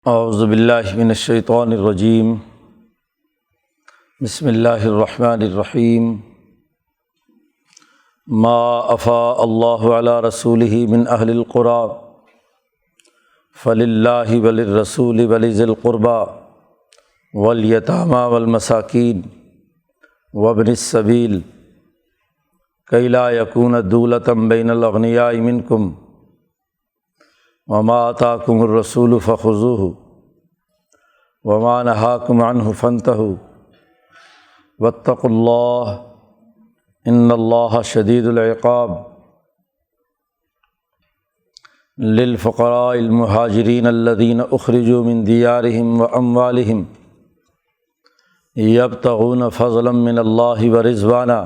اعوذ باللہ من الشیطان الرجیم بسم اللہ الرحمن الرحیم ما افاء اللہ علی رسولہ من اہل القریٰ فللہ وللرسول ولذی القربى والیتامی والمساکین وابن السبیل کی لا یکون دولۃ بین الاغنیاء منکم وما آتاکم الرسول فخذوہ وما نہاکم عنہ فانتہوا واتقوا اللہ ان اللہ شدید العقاب للفقراء المہاجرین الذین اخرجوا من دیارہم واموالہم یبتغون فضلا من اللہ ورضوانا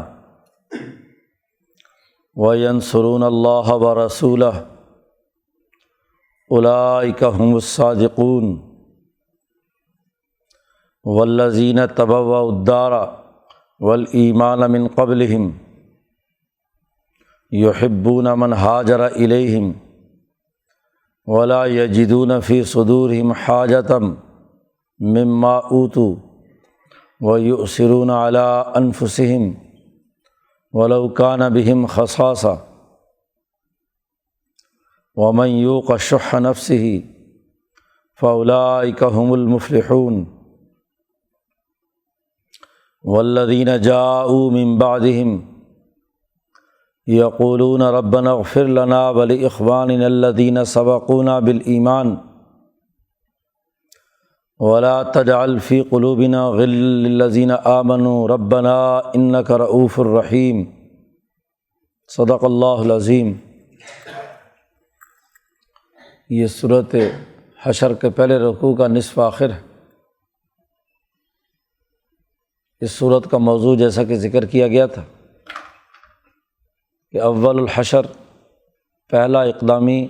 وینصرون اللہ ورسولہ اولئک هم الصادقون والذین تبوؤا الدار والایمان من قبلہم یحبون من ہاجر الیہم ولا یجدون فی صدورہم حاجۃ مما اوتوا ویؤثرون علی انفسہم ولو کان بہم خصاصۃ ومن یوق شح نفسہ فاولئک هم المفلحون والذین جاءوا من بعدہم یقولون ربنا اغفر لنا ولاخواننا الذین سبقونا بالایمان ولا تجعل فی قلوبنا غلا للذین آمنوا ربنا انک رؤوف رحیم صدق اللہ العظیم۔ یہ سورۃ حشر کے پہلے رکوع کا نصف آخر ہے۔ اس سورت کا موضوع جیسا کہ ذکر کیا گیا تھا کہ اول الحشر پہلا اقدامی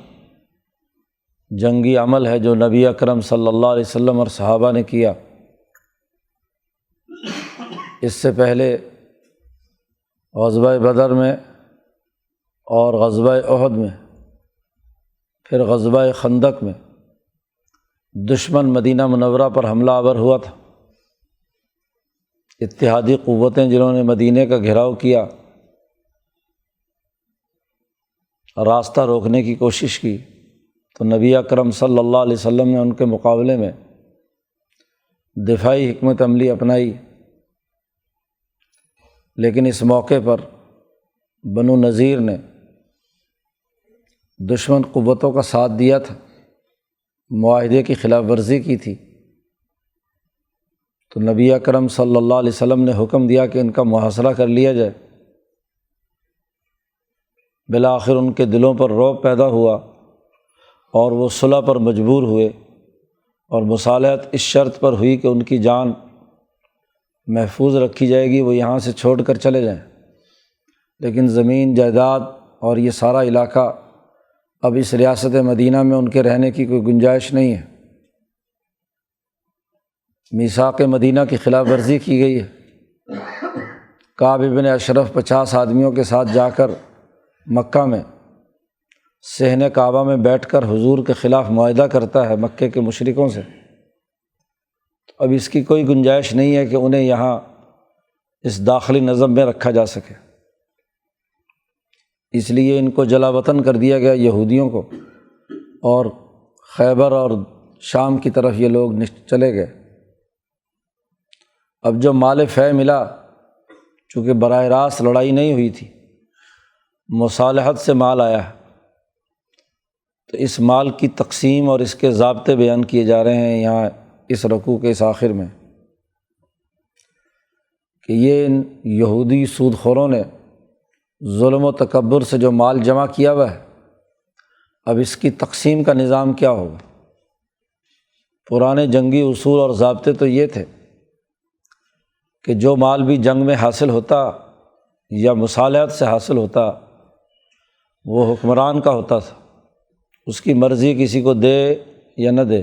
جنگی عمل ہے جو نبی اکرم صلی اللہ علیہ وسلم اور صحابہ نے کیا۔ اس سے پہلے غزوہ بدر میں اور غزوہ احد میں، پھر غزوہ خندق میں دشمن مدینہ منورہ پر حملہ آور ہوا تھا۔ اتحادی قوتیں جنہوں نے مدینہ کا گھیراؤ کیا، راستہ روکنے کی کوشش کی، تو نبی اکرم صلی اللہ علیہ وسلم نے ان کے مقابلے میں دفاعی حکمت عملی اپنائی۔ لیکن اس موقع پر بنو نذیر نے دشمن قوتوں کا ساتھ دیا تھا، معاہدے کی خلاف ورزی کی تھی، تو نبی اکرم صلی اللہ علیہ وسلم نے حکم دیا کہ ان کا محاصرہ کر لیا جائے۔ بالآخر ان کے دلوں پر رعب پیدا ہوا اور وہ صلح پر مجبور ہوئے، اور مصالحت اس شرط پر ہوئی کہ ان کی جان محفوظ رکھی جائے گی، وہ یہاں سے چھوڑ کر چلے جائیں، لیکن زمین جائیداد اور یہ سارا علاقہ اب اس ریاست مدینہ میں ان کے رہنے کی کوئی گنجائش نہیں ہے۔ میثاق مدینہ کی خلاف ورزی کی گئی ہے۔ کعب بن اشرف 50 آدمیوں کے ساتھ جا کر مکہ میں صحن کعبہ میں بیٹھ کر حضور کے خلاف معاہدہ کرتا ہے مکے کے مشرکوں سے۔ اب اس کی کوئی گنجائش نہیں ہے کہ انہیں یہاں اس داخلی نظم میں رکھا جا سکے، اس لیے ان کو جلا وطن کر دیا گیا یہودیوں کو، اور خیبر اور شام کی طرف یہ لوگ چلے گئے۔ اب جو مال فے ملا، چونکہ براہ راست لڑائی نہیں ہوئی تھی، مصالحت سے مال آیا ہے، تو اس مال کی تقسیم اور اس کے ضابطے بیان کیے جا رہے ہیں یہاں اس رکوع کے اس آخر میں، کہ یہ ان یہودی سود خوروں نے ظلم و تکبر سے جو مال جمع کیا ہوا ہے، اب اس کی تقسیم کا نظام کیا ہوگا۔ پرانے جنگی اصول اور ضابطے تو یہ تھے کہ جو مال بھی جنگ میں حاصل ہوتا یا مصالحت سے حاصل ہوتا وہ حکمران کا ہوتا تھا، اس کی مرضی کسی کو دے یا نہ دے۔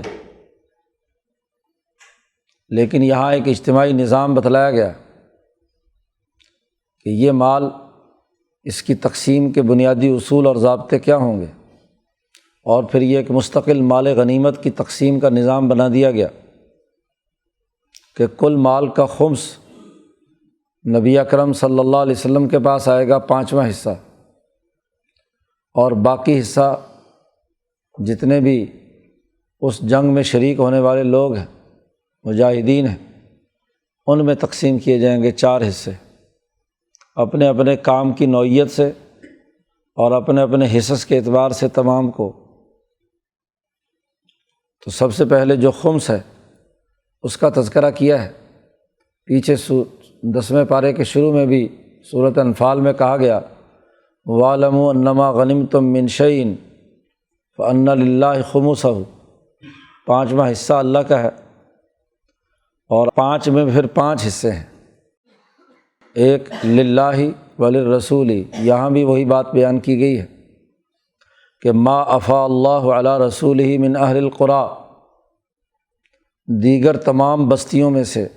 لیکن یہاں ایک اجتماعی نظام بتلایا گیا کہ یہ مال، اس کی تقسیم کے بنیادی اصول اور ضابطے کیا ہوں گے۔ اور پھر یہ کہ مستقل مال غنیمت کی تقسیم کا نظام بنا دیا گیا کہ کل مال کا خمس نبی اکرم صلی اللہ علیہ وسلم کے پاس آئے گا 5واں حصہ، اور باقی حصہ جتنے بھی اس جنگ میں شریک ہونے والے لوگ ہیں، مجاہدین ہیں، ان میں تقسیم کیے جائیں گے 4 حصے، اپنے اپنے کام کی نوعیت سے اور اپنے اپنے حصص کے اعتبار سے تمام کو۔ تو سب سے پہلے جو خمس ہے اس کا تذکرہ کیا ہے، پیچھے 10ویں پارے کے شروع میں بھی سورۃ انفال میں کہا گیا وَاعْلَمُوا أَنَّمَا غَنِمْتُم مِّن شَيْءٍ فَأَنَّ لِلَّهِ خُمُسَهُ، 5واں حصہ اللہ کا ہے، اور 5 میں پھر 5 حصے ہیں، ایک للہ وللرسول، یہاں بھی وہی بات بیان کی گئی ہے کہ ما افاء اللہ علی رسولہ من اہل القریٰ، دیگر تمام بستیوں میں سے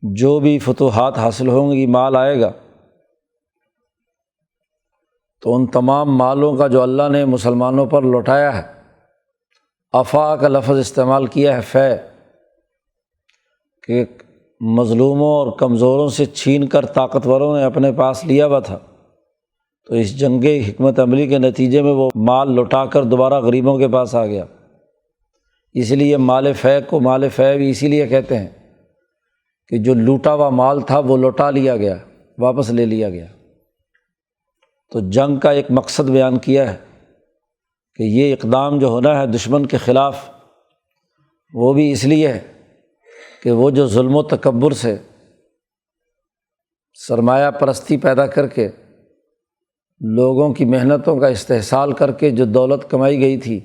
جو بھی فتوحات حاصل ہوں گی، مال آئے گا، تو ان تمام مالوں کا جو اللہ نے مسلمانوں پر لوٹایا ہے، افا کا لفظ استعمال کیا ہے، فے، کہ مظلوموں اور کمزوروں سے چھین کر طاقتوروں نے اپنے پاس لیا ہوا تھا، تو اس جنگ حکمت عملی کے نتیجے میں وہ مال لوٹا کر دوبارہ غریبوں کے پاس آ گیا۔ اس لیے مال فے کو مال فے بھی اسی لیے کہتے ہیں کہ جو لوٹا ہوا مال تھا وہ لوٹا لیا گیا، واپس لے لیا گیا۔ تو جنگ کا ایک مقصد بیان کیا ہے کہ یہ اقدام جو ہونا ہے دشمن کے خلاف، وہ بھی اس لیے ہے کہ وہ جو ظلم و تکبر سے سرمایہ پرستی پیدا کر کے لوگوں کی محنتوں کا استحصال کر کے جو دولت کمائی گئی تھی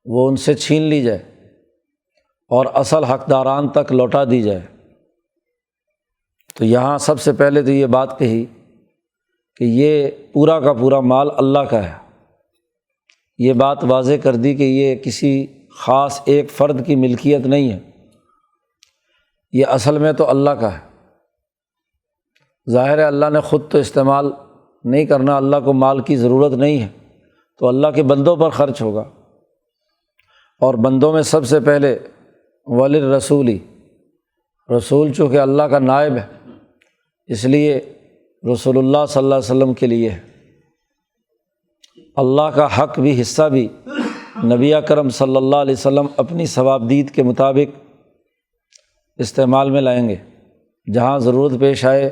وہ ان سے چھین لی جائے اور اصل حقداران تک لوٹا دی جائے۔ تو یہاں سب سے پہلے تو یہ بات کہی کہ یہ پورا کا پورا مال اللہ کا ہے، یہ بات واضح کر دی کہ یہ کسی خاص ایک فرد کی ملکیت نہیں ہے، یہ اصل میں تو اللہ کا ہے۔ ظاہر ہے اللہ نے خود تو استعمال نہیں کرنا، اللہ کو مال کی ضرورت نہیں ہے، تو اللہ کے بندوں پر خرچ ہوگا، اور بندوں میں سب سے پہلے وللرسول، رسول چونکہ اللہ کا نائب ہے اس لیے رسول اللہ صلی اللہ علیہ وسلم کے لیے اللہ کا حق بھی، حصہ بھی نبی اکرم صلی اللہ علیہ وسلم اپنی ثوابدید کے مطابق استعمال میں لائیں گے۔ جہاں ضرورت پیش آئے،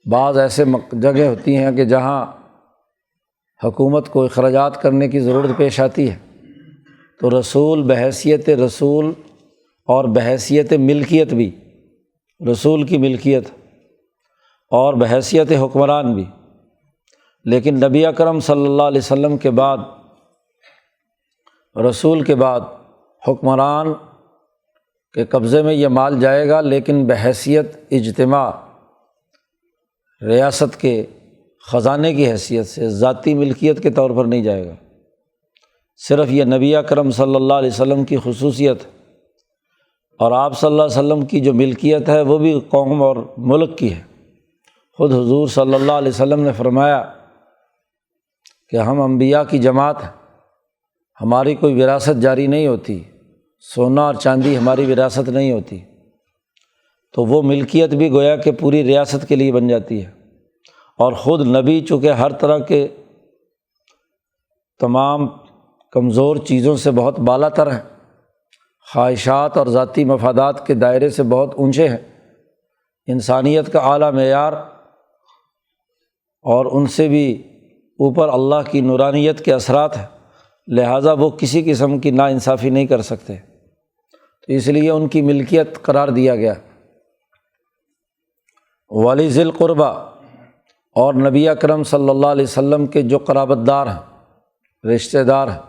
بعض ایسے جگہ ہوتی ہیں کہ جہاں حکومت کو اخراجات کرنے کی ضرورت پیش آتی ہے، تو رسول بحیثیت رسول اور بحیثیت ملکیت بھی، رسول کی ملکیت اور بحیثیت حکمران بھی، لیکن نبی اکرم صلی اللہ علیہ وسلم کے بعد، رسول کے بعد حکمران کے قبضے میں یہ مال جائے گا، لیکن بحیثیت اجتماع، ریاست کے خزانے کی حیثیت سے، ذاتی ملکیت کے طور پر نہیں جائے گا۔ صرف یہ نبی اکرم صلی اللہ علیہ وسلم کی خصوصیت، اور آپ صلی اللہ علیہ وسلم کی جو ملکیت ہے وہ بھی قوم اور ملک کی ہے۔ خود حضور صلی اللہ علیہ وسلم نے فرمایا کہ ہم انبیاء کی جماعت ہیں، ہماری کوئی وراثت جاری نہیں ہوتی، سونا اور چاندی ہماری وراثت نہیں ہوتی، تو وہ ملکیت بھی گویا کہ پوری ریاست کے لیے بن جاتی ہے۔ اور خود نبی چونکہ ہر طرح کے تمام کمزور چیزوں سے بہت بالا تر ہیں، خواہشات اور ذاتی مفادات کے دائرے سے بہت اونچے ہیں، انسانیت کا اعلیٰ معیار، اور ان سے بھی اوپر اللہ کی نورانیت کے اثرات ہیں، لہٰذا وہ کسی قسم کی ناانصافی نہیں کر سکتے، تو اس لیے ان کی ملکیت قرار دیا گیا۔ ولی ذی القربیٰ، اور نبی اکرم صلی اللہ علیہ وسلم کے جو قرابت دار ہیں، رشتہ دار ہیں،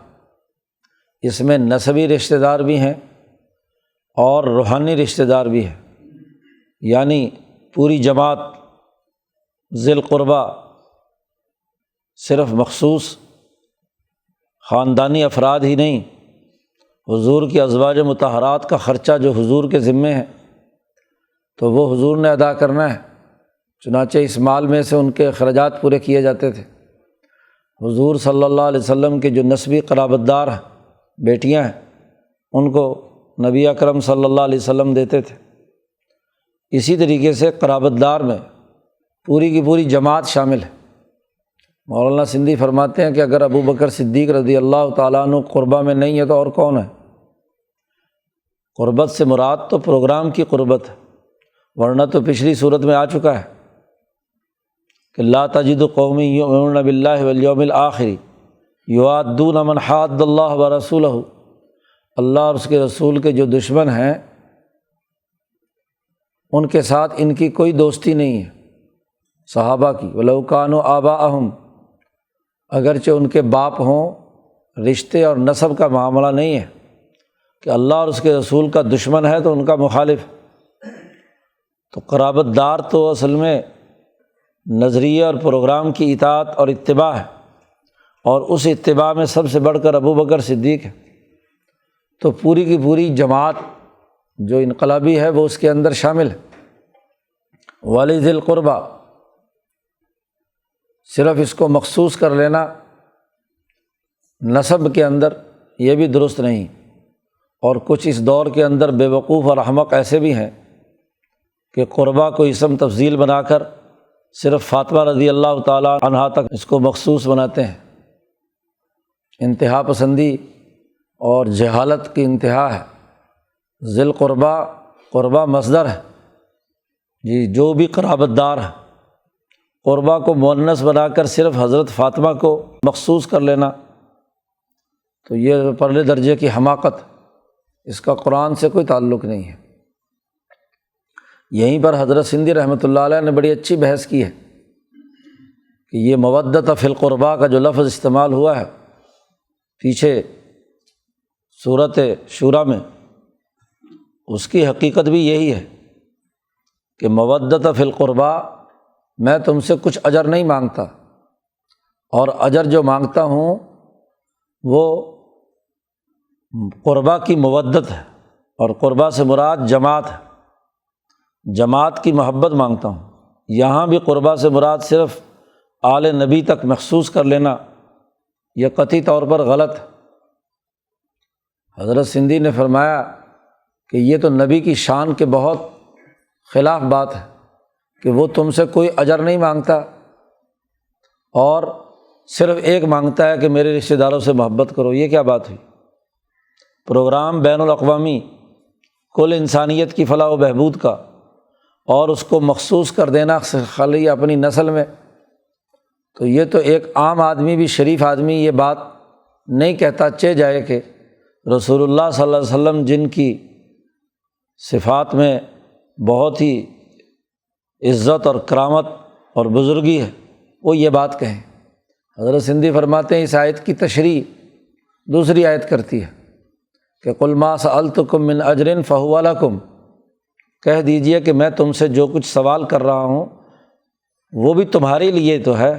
اس میں نسبی رشتہ دار بھی ہیں اور روحانی رشتہ دار بھی ہیں، یعنی پوری جماعت ذی القربیٰ صرف مخصوص خاندانی افراد ہی نہیں، حضور کی ازواج مطہرات کا خرچہ جو حضور کے ذمے ہے تو وہ حضور نے ادا کرنا ہے، چنانچہ اس مال میں سے ان کے اخراجات پورے کیے جاتے تھے۔ حضور صلی اللہ علیہ وسلم کے جو نسبی قرابت دار بیٹیاں ہیں ان کو نبی اکرم صلی اللہ علیہ وسلم دیتے تھے۔ اسی طریقے سے قرابت دار میں پوری کی پوری جماعت شامل ہے۔ مولانا سندھی فرماتے ہیں کہ اگر ابو بکر صدیق رضی اللہ تعالیٰ عنہ قربہ میں نہیں ہے تو اور کون ہے؟ قربت سے مراد تو پروگرام کی قربت ہے، ورنہ تو پچھلی صورت میں آ چکا ہے کہ لا تجد قوم یؤمنون باللہ والیوم الآخر یوادون من حاد اللہ ورسولہ، اللہ اور اس کے رسول کے جو دشمن ہیں ان کے ساتھ ان کی کوئی دوستی نہیں ہے صحابہ کی، ولو کانوا آباءہم، اگرچہ ان کے باپ ہوں، رشتے اور نسب کا معاملہ نہیں ہے کہ اللہ اور اس کے رسول کا دشمن ہے تو ان کا مخالف۔ تو قرابت دار تو اصل میں نظریے اور پروگرام کی اطاعت اور اتباع ہے، اور اس اتباع میں سب سے بڑھ کر ابو بکر صدیق ہے۔ تو پوری کی پوری جماعت جو انقلابی ہے وہ اس کے اندر شامل ہے۔ وَلِذِي الْقُرْبَى، صرف اس کو مخصوص کر لینا نسب کے اندر یہ بھی درست نہیں، اور کچھ اس دور کے اندر بے وقوف اور احمق ایسے بھی ہیں کہ قربہ کو اسم تفضیل بنا کر صرف فاطمہ رضی اللہ تعالیٰ عنہا تک اس کو مخصوص بناتے ہیں۔ انتہا پسندی اور جہالت کی انتہا ہے۔ ذی القربہ، قربہ مصدر ہے جی، جو بھی قرابت دار ہے، قربہ کو مؤنث بنا کر صرف حضرت فاطمہ کو مخصوص کر لینا تو یہ پرلے درجے کی حماقت، اس کا قرآن سے کوئی تعلق نہیں ہے۔ یہیں پر حضرت سندھی رحمۃ اللہ علیہ نے بڑی اچھی بحث کی ہے کہ یہ مودۃ فی القربیٰ کا جو لفظ استعمال ہوا ہے پیچھے سورۃ شورى میں، اس کی حقیقت بھی یہی ہے کہ مودۃ فی القربیٰ، میں تم سے کچھ اجر نہیں مانگتا، اور اجر جو مانگتا ہوں وہ قربہ کی مودت ہے، اور قربہ سے مراد جماعت ہے، جماعت کی محبت مانگتا ہوں۔ یہاں بھی قربہ سے مراد صرف آل نبی تک مخصوص کر لینا یہ قطعی طور پر غلط ہے۔ حضرت سندھی نے فرمایا کہ یہ تو نبی کی شان کے بہت خلاف بات ہے کہ وہ تم سے کوئی اجر نہیں مانگتا اور صرف ایک مانگتا ہے کہ میرے رشتہ داروں سے محبت کرو۔ یہ کیا بات ہوئی؟ پروگرام بین الاقوامی کل انسانیت کی فلاح و بہبود کا، اور اس کو مخصوص کر دینا خالی اپنی نسل میں، تو یہ تو ایک عام آدمی بھی، شریف آدمی یہ بات نہیں کہتا چہ جائے کہ رسول اللہ صلی اللہ علیہ وسلم جن کی صفات میں بہت ہی عزت اور کرامت اور بزرگی ہے وہ یہ بات کہیں۔ حضرت سندھی فرماتے ہیں اس آیت کی تشریح دوسری آیت کرتی ہے کہ قُلْ مَا سَأَلْتُكُم مِّنْ أَجْرٍ فَهُوَ لَكُمْ، کہہ دیجئے کہ میں تم سے جو کچھ سوال کر رہا ہوں وہ بھی تمہارے لیے تو ہے،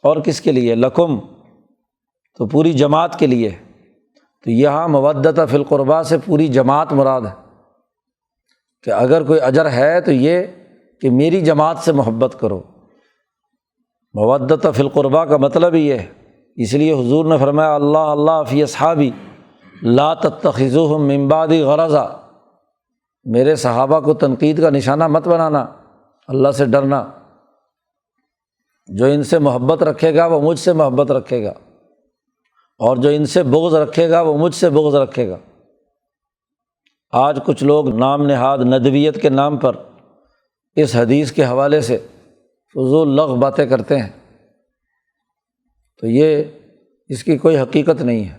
اور کس کے لیے؟ لکم، تو پوری جماعت کے لیے۔ تو یہاں مودۃ فی القربیٰ سے پوری جماعت مراد ہے کہ اگر کوئی اجر ہے تو یہ کہ میری جماعت سے محبت کرو۔ مودۃ فی القربیٰ کا مطلب ہی یہ ہے، اس لیے حضور نے فرمایا اللہ اللہ فی اصحابی لا تتخذوہم من بعدی غرضا، میرے صحابہ کو تنقید کا نشانہ مت بنانا، اللہ سے ڈرنا۔ جو ان سے محبت رکھے گا وہ مجھ سے محبت رکھے گا، اور جو ان سے بغض رکھے گا وہ مجھ سے بغض رکھے گا۔ آج کچھ لوگ نام نہاد ندویت کے نام پر اس حدیث کے حوالے سے فضول لغو باتیں کرتے ہیں، تو یہ اس کی کوئی حقیقت نہیں ہے،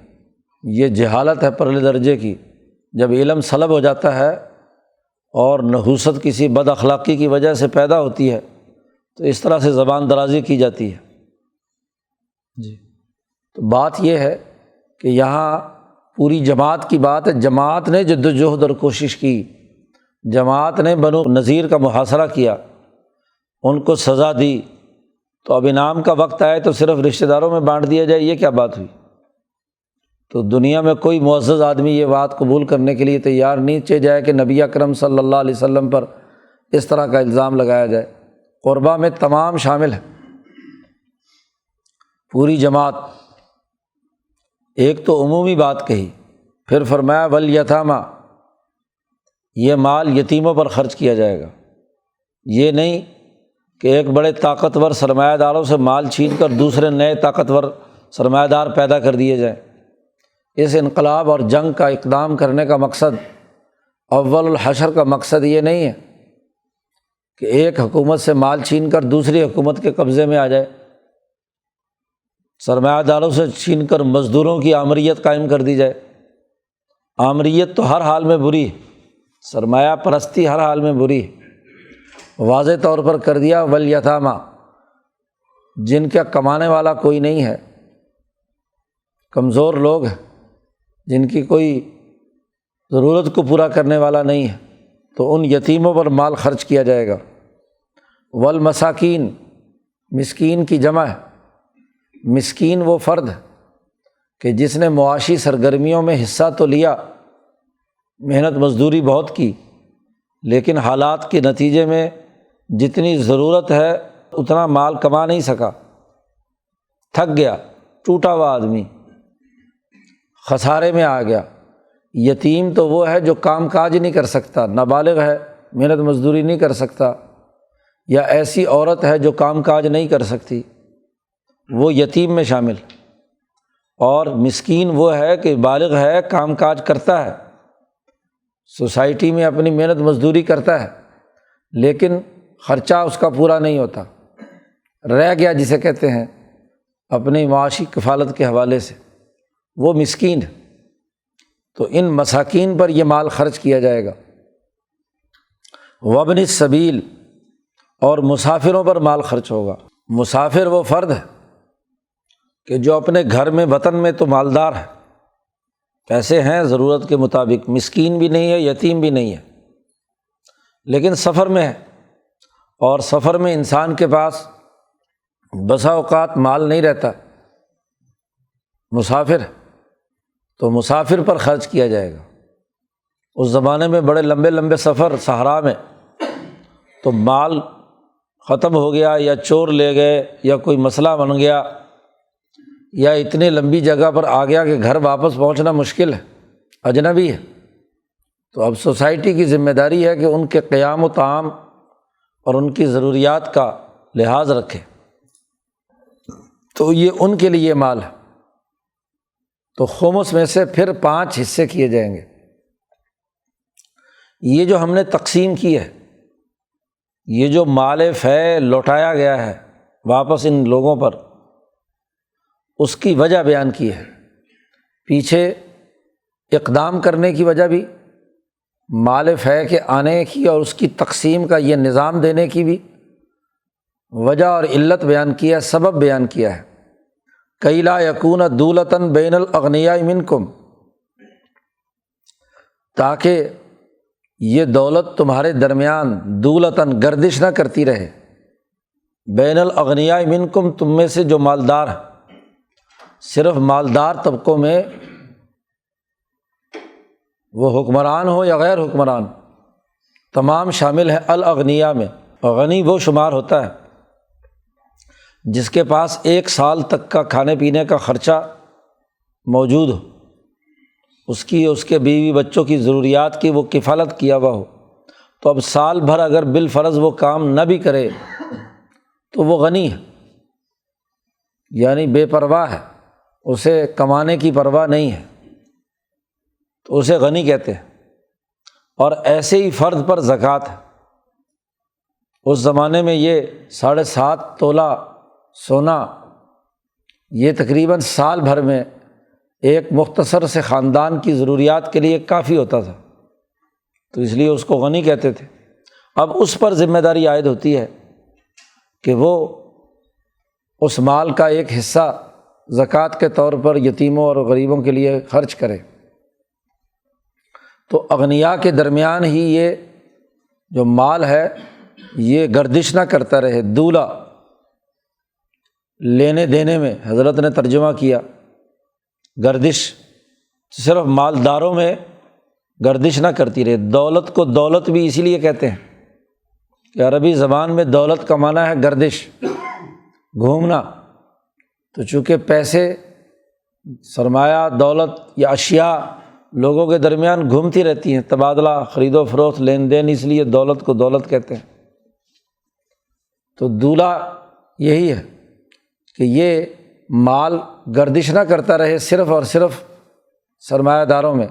یہ جہالت ہے پرلے درجے کی۔ جب علم سلب ہو جاتا ہے اور نحوست کسی بد اخلاقی کی وجہ سے پیدا ہوتی ہے تو اس طرح سے زبان درازی کی جاتی ہے جی۔ تو بات یہ ہے کہ یہاں پوری جماعت کی بات ہے، جماعت نے جد و جہد اور کوشش کی، جماعت نے بنو نذیر کا محاصرہ کیا، ان کو سزا دی، تو اب انعام کا وقت آئے تو صرف رشتہ داروں میں بانٹ دیا جائے، یہ کیا بات ہوئی؟ تو دنیا میں کوئی معزز آدمی یہ بات قبول کرنے کے لیے تیار نہیں چہ جائے کہ نبی اکرم صلی اللہ علیہ وسلم پر اس طرح کا الزام لگایا جائے۔ قربہ میں تمام شامل ہے، پوری جماعت، ایک تو عمومی بات کہی، پھر فرمایا والیتامیٰ، یہ مال یتیموں پر خرچ کیا جائے گا۔ یہ نہیں کہ ایک بڑے طاقتور سرمایہ داروں سے مال چھین کر دوسرے نئے طاقتور سرمایہ دار پیدا کر دیے جائیں۔ اس انقلاب اور جنگ کا اقدام کرنے کا مقصد، اول الحشر کا مقصد یہ نہیں ہے کہ ایک حکومت سے مال چھین کر دوسری حکومت کے قبضے میں آ جائے، سرمایہ داروں سے چھین کر مزدوروں کی آمریت قائم کر دی جائے۔ آمریت تو ہر حال میں بری ہے، سرمایہ پرستی ہر حال میں بری ہے۔ واضح طور پر کر دیا والیتامیٰ، جن کا کمانے والا کوئی نہیں ہے، کمزور لوگ ہیں، جن کی کوئی ضرورت کو پورا کرنے والا نہیں ہے، تو ان یتیموں پر مال خرچ کیا جائے گا۔ والمساکین، مسکین کی جمع ہے۔ مسکین وہ فرد ہے کہ جس نے معاشی سرگرمیوں میں حصہ تو لیا، محنت مزدوری بہت کی، لیکن حالات کے نتیجے میں جتنی ضرورت ہے اتنا مال کما نہیں سکا، تھک گیا، ٹوٹا ہوا آدمی خسارے میں آ گیا۔ یتیم تو وہ ہے جو کام کاج نہیں کر سکتا، نابالغ ہے، محنت مزدوری نہیں کر سکتا، یا ایسی عورت ہے جو کام کاج نہیں کر سکتی، وہ یتیم میں شامل۔ اور مسکین وہ ہے کہ بالغ ہے، کام کاج کرتا ہے، سوسائٹی میں اپنی محنت مزدوری کرتا ہے، لیکن خرچہ اس کا پورا نہیں ہوتا، رہ گیا جسے کہتے ہیں اپنی معاشی کفالت کے حوالے سے، وہ مسکین ہے۔ تو ان مساکین پر یہ مال خرچ کیا جائے گا۔ وابن السبیل، اور مسافروں پر مال خرچ ہوگا۔ مسافر وہ فرد ہے کہ جو اپنے گھر میں وطن میں تو مالدار ہے، پیسے ہیں ضرورت کے مطابق، مسکین بھی نہیں ہے، یتیم بھی نہیں ہے، لیکن سفر میں ہے، اور سفر میں انسان کے پاس بسا اوقات مال نہیں رہتا، مسافر ہے، تو مسافر پر خرچ کیا جائے گا۔ اس زمانے میں بڑے لمبے لمبے سفر صحرا میں، تو مال ختم ہو گیا یا چور لے گئے یا کوئی مسئلہ بن گیا یا اتنی لمبی جگہ پر آ گیا کہ گھر واپس پہنچنا مشکل ہے، اجنبی ہے، تو اب سوسائٹی کی ذمہ داری ہے کہ ان کے قیام و طعام اور ان کی ضروریات کا لحاظ رکھے، تو یہ ان کے لیے مال ہے۔ تو خمس میں سے پھر 5 حصے کیے جائیں گے۔ یہ جو ہم نے تقسیم کی ہے، یہ جو مال فے لوٹایا گیا ہے واپس ان لوگوں پر، اس کی وجہ بیان کی ہے۔ پیچھے اقدام کرنے کی وجہ بھی، مال فے کے آنے کی اور اس کی تقسیم کا یہ نظام دینے کی بھی وجہ اور علت بیان کیا ہے، سبب بیان کیا ہے۔ کَیْ لَا یَکُونَ دُولَةً بَیْنَ الْأَغْنِیَاءِ مِنْکُمْ، تاکہ یہ دولت تمہارے درمیان دولتاً گردش نہ کرتی رہے، بین الاغنیاء منکم، تم میں سے جو مالدار ہیں، صرف مالدار طبقوں میں، وہ حکمران ہو یا غیر حکمران، تمام شامل ہیں الاغنیاء میں۔ غنی وہ شمار ہوتا ہے جس کے پاس 1 سال تک کا کھانے پینے کا خرچہ موجود ہو، اس کی، اس کے بیوی بچوں کی ضروریات کی وہ کفالت کیا ہوا ہو۔ تو اب سال بھر اگر بالفرض وہ کام نہ بھی کرے تو وہ غنی ہے، یعنی بے پرواہ ہے، اسے کمانے کی پرواہ نہیں ہے، تو اسے غنی کہتے ہیں۔ اور ایسے ہی فرد پر زکوٰۃ ہے۔ اس زمانے میں یہ 7.5 تولہ سونا، یہ تقریباً سال بھر میں ایک مختصر سے خاندان کی ضروریات کے لیے کافی ہوتا تھا، تو اس لیے اس کو غنی کہتے تھے۔ اب اس پر ذمہ داری عائد ہوتی ہے کہ وہ اس مال کا ایک حصہ زکوٰۃ کے طور پر یتیموں اور غریبوں کے لیے خرچ کرے۔ تو اغنیاء کے درمیان ہی یہ جو مال ہے یہ گردش نہ کرتا رہے، دولہ لینے دینے میں حضرت نے ترجمہ کیا، گردش صرف مالداروں میں گردش نہ کرتی رہے۔ دولت کو دولت بھی اسی لیے کہتے ہیں کہ عربی زبان میں دولت کا معنی ہے گردش، گھومنا۔ تو چونکہ پیسے، سرمایہ، دولت یا اشیاء لوگوں کے درمیان گھومتی رہتی ہیں، تبادلہ، خرید و فروخت، لین دین، اس لیے دولت کو دولت کہتے ہیں۔ تو دولہ یہی ہے کہ یہ مال گردش نہ کرتا رہے صرف اور صرف سرمایہ داروں میں۔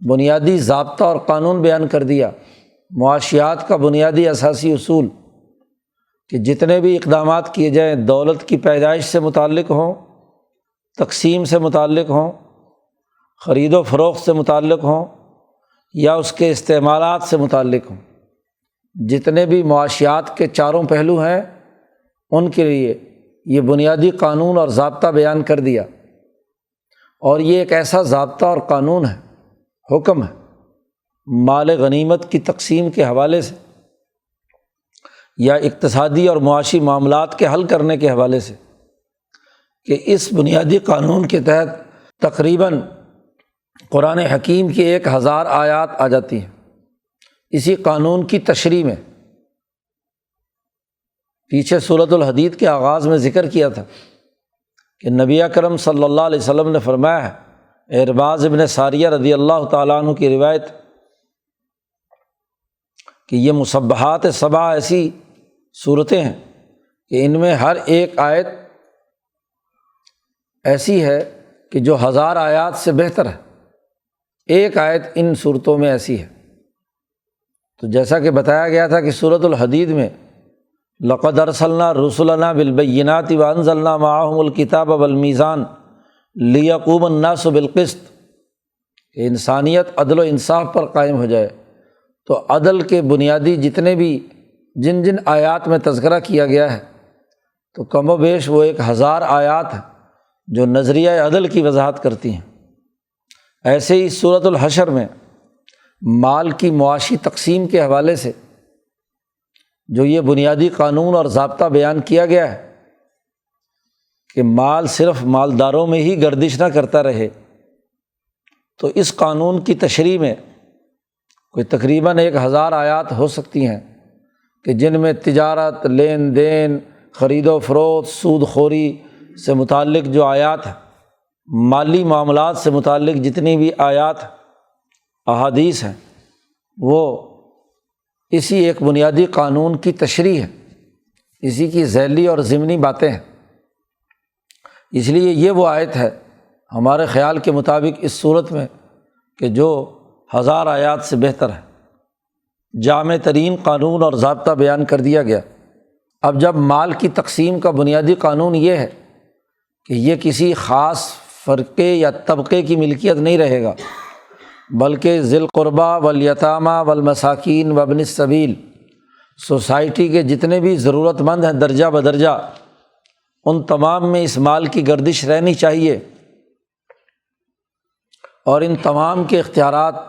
بنیادی ضابطہ اور قانون بیان کر دیا، معاشیات کا بنیادی اساسی اصول کہ جتنے بھی اقدامات کیے جائیں دولت کی پیدائش سے متعلق ہوں، تقسیم سے متعلق ہوں، خرید و فروخت سے متعلق ہوں یا اس کے استعمالات سے متعلق ہوں، جتنے بھی معاشیات کے چاروں پہلو ہیں ان کے لیے یہ بنیادی قانون اور ضابطہ بیان کر دیا۔ اور یہ ایک ایسا ضابطہ اور قانون ہے، حکم ہے، مال غنیمت کی تقسیم کے حوالے سے یا اقتصادی اور معاشی معاملات کے حل کرنے کے حوالے سے، کہ اس بنیادی قانون کے تحت تقریباً قرآن حکیم کی 1000 آیات آ جاتی ہیں اسی قانون کی تشریح میں۔ پیچھے سورۃ الحدید کے آغاز میں ذکر کیا تھا کہ نبی اکرم صلی اللہ علیہ وسلم نے فرمایا ہے، ارباز ابن ساریہ رضی اللہ تعالیٰ عنہ کی روایت، کہ یہ مسبحات 7 ایسی صورتیں ہیں کہ ان میں ہر ایک آیت ایسی ہے کہ جو 1000 آیات سے بہتر ہے، ایک آیت ان صورتوں میں ایسی ہے۔ تو جیسا کہ بتایا گیا تھا کہ سورۃ الحدید میں لقد ارسلنا رسلنا بالبینات وانزلنا معهم الکتاب والمیزان لیقوم الناس بالقسط، کہ انسانیت عدل و انصاف پر قائم ہو جائے۔ تو عدل کے بنیادی جتنے بھی جن جن آیات میں تذکرہ کیا گیا ہے تو کم و بیش وہ 1000 آیات ہیں جو نظریہ عدل کی وضاحت کرتی ہیں۔ ایسے ہی سورۃ الحشر میں مال کی معاشی تقسیم کے حوالے سے جو یہ بنیادی قانون اور ضابطہ بیان کیا گیا ہے کہ مال صرف مالداروں میں ہی گردش نہ کرتا رہے، تو اس قانون کی تشریح میں کوئی تقریباً 1000 آیات ہو سکتی ہیں کہ جن میں تجارت، لین دین، خرید و فروخت، سود خوری سے متعلق جو آیات ہیں، مالی معاملات سے متعلق جتنی بھی آیات احادیث ہیں، وہ اسی ایک بنیادی قانون کی تشریح ہے، اسی کی ذیلی اور ضمنی باتیں ہیں۔ اس لیے یہ وہ آیت ہے ہمارے خیال کے مطابق اس صورت میں کہ جو 1000 آیات سے بہتر ہے، جامع ترین قانون اور ضابطہ بیان کر دیا گیا۔ اب جب مال کی تقسیم کا بنیادی قانون یہ ہے کہ یہ کسی خاص فرقے یا طبقے کی ملکیت نہیں رہے گا، بلکہ ذی القربیٰ والیتامى والمساکین وابن السبیل، سوسائٹی کے جتنے بھی ضرورت مند ہیں درجہ بدرجہ، ان تمام میں اس مال کی گردش رہنی چاہیے، اور ان تمام کے اختیارات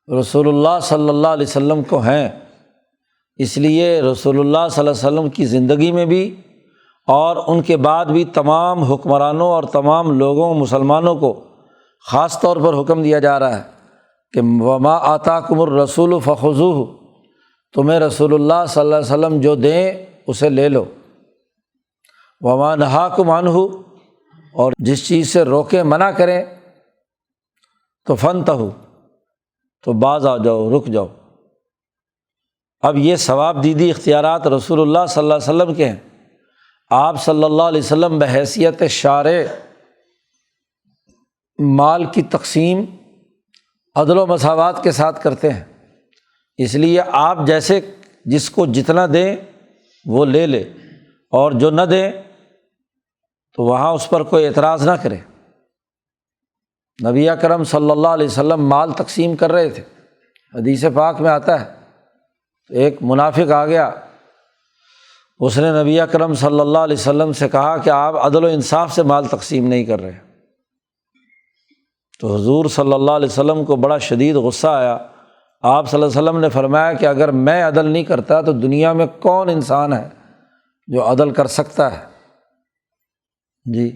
رسول اللہ صلی اللہ علیہ وسلم کو ہیں۔ اس لیے رسول اللہ صلی اللہ علیہ وسلم کی زندگی میں بھی اور ان کے بعد بھی تمام حکمرانوں اور تمام لوگوں مسلمانوں کو خاص طور پر حکم دیا جا رہا ہے کہ وما آتاکم الرسول فخذوہ، تمہیں رسول اللہ صلی اللہ علیہ وسلم جو دیں اسے لے لو، وما نہاکم عنہ، اور جس چیز سے روکیں منع کریں تو فانتہوا، تو باز آ جاؤ، رک جاؤ۔ اب یہ ثواب دیدی اختیارات رسول اللہ صلی اللہ علیہ وسلم کے ہیں۔ آپ صلی اللہ علیہ وسلم بحیثیت شارع مال کی تقسیم عدل و مساوات کے ساتھ کرتے ہیں، اس لیے آپ جیسے جس کو جتنا دیں وہ لے لے، اور جو نہ دیں تو وہاں اس پر کوئی اعتراض نہ کرے۔ نبی اکرم صلی اللہ علیہ وسلم مال تقسیم کر رہے تھے، حدیث پاک میں آتا ہے، ایک منافق آ گیا، اس نے نبی اکرم صلی اللہ علیہ وسلم سے کہا کہ آپ عدل و انصاف سے مال تقسیم نہیں کر رہے۔ تو حضور صلی اللہ علیہ وسلم کو بڑا شدید غصہ آیا۔ آپ صلی اللہ علیہ وسلم نے فرمایا کہ اگر میں عدل نہیں کرتا تو دنیا میں کون انسان ہے جو عدل کر سکتا ہے؟ جی،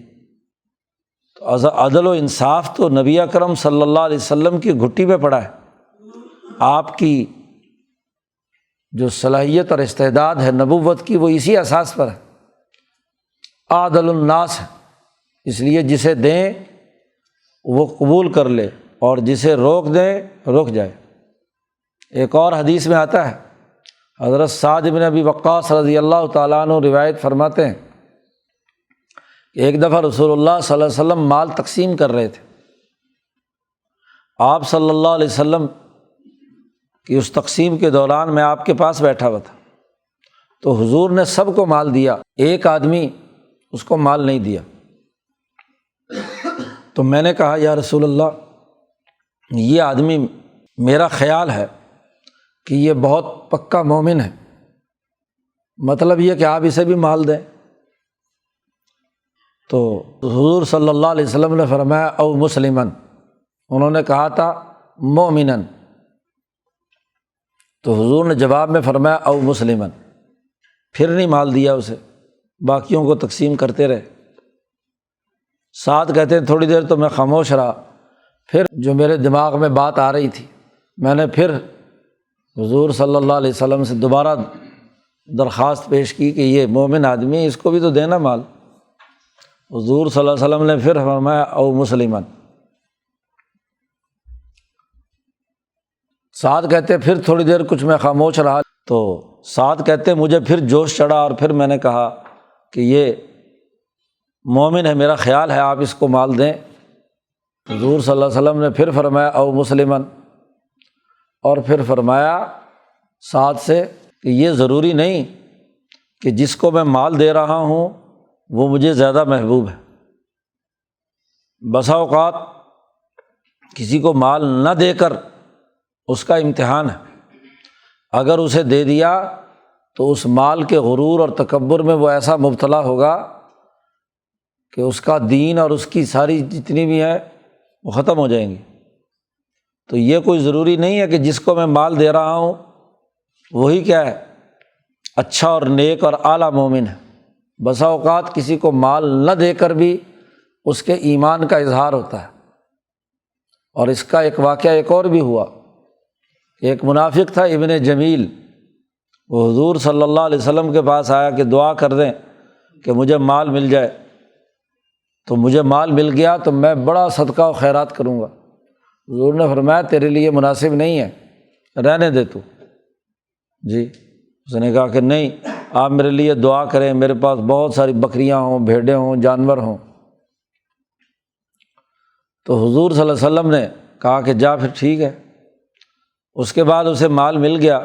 تو عدل و انصاف تو نبی اکرم صلی اللہ علیہ وسلم کی گھٹی پہ پڑا ہے۔ آپ کی جو صلاحیت اور استعداد ہے نبوت کی وہ اسی اساس پر ہے۔ اعدل الناس ہے، اس لیے جسے دیں وہ قبول کر لے اور جسے روک دیں رک جائے۔ ایک اور حدیث میں آتا ہے، حضرت سعد بن ابی وقاص رضی اللہ تعالیٰ عنہ روایت فرماتے ہیں کہ ایک دفعہ رسول اللہ صلی اللہ علیہ وسلم مال تقسیم کر رہے تھے۔ آپ صلی اللہ علیہ وسلم کی اس تقسیم کے دوران میں آپ کے پاس بیٹھا ہوا تھا، تو حضور نے سب کو مال دیا، ایک آدمی اس کو مال نہیں دیا۔ تو میں نے کہا یا رسول اللہ، یہ آدمی میرا خیال ہے کہ یہ بہت پکا مومن ہے، مطلب یہ کہ آپ اسے بھی مال دیں۔ تو حضور صلی اللہ علیہ وسلم نے فرمایا او مسلمن، انہوں نے کہا تھا مومنن، تو حضور نے جواب میں فرمایا او مسلمن، پھر نہیں مال دیا اسے، باقیوں کو تقسیم کرتے رہے۔ سعد کہتے ہیں تھوڑی دیر تو میں خاموش رہا، پھر جو میرے دماغ میں بات آ رہی تھی میں نے پھر حضور صلی اللہ علیہ وسلم سے دوبارہ درخواست پیش کی کہ یہ مومن آدمی ہے، اس کو بھی تو دینا مال۔ حضور صلی اللہ علیہ وسلم نے پھر فرمایا او مسلمن۔ سعد کہتے پھر تھوڑی دیر کچھ میں خاموش رہا، تو سعد کہتے مجھے پھر جوش چڑھا اور پھر میں نے کہا کہ یہ مومن ہے، میرا خیال ہے آپ اس کو مال دیں۔ حضور صلی اللہ علیہ وسلم نے پھر فرمایا او مسلمن، اور پھر فرمایا سعد سے کہ یہ ضروری نہیں کہ جس کو میں مال دے رہا ہوں وہ مجھے زیادہ محبوب ہے۔ بسا اوقات کسی کو مال نہ دے کر اس کا امتحان ہے، اگر اسے دے دیا تو اس مال کے غرور اور تکبر میں وہ ایسا مبتلا ہوگا کہ اس کا دین اور اس کی ساری جتنی بھی ہے وہ ختم ہو جائیں گی۔ تو یہ کوئی ضروری نہیں ہے کہ جس کو میں مال دے رہا ہوں وہی کیا ہے اچھا اور نیک اور اعلیٰ مومن ہے۔ بسا اوقات کسی کو مال نہ دے کر بھی اس کے ایمان کا اظہار ہوتا ہے۔ اور اس کا ایک واقعہ ایک اور بھی ہوا، ایک منافق تھا ابن جمیل، وہ حضور صلی اللہ علیہ وسلم کے پاس آیا کہ دعا کر دیں کہ مجھے مال مل جائے، تو مجھے مال مل گیا تو میں بڑا صدقہ و خیرات کروں گا۔ حضور نے فرمایا تیرے لیے مناسب نہیں ہے، رہنے دے تو۔ جی اس نے کہا کہ نہیں، آپ میرے لیے دعا کریں، میرے پاس بہت ساری بکریاں ہوں، بھیڑیں ہوں، جانور ہوں۔ تو حضور صلی اللہ علیہ وسلم نے کہا کہ جا پھر ٹھیک ہے۔ اس کے بعد اسے مال مل گیا۔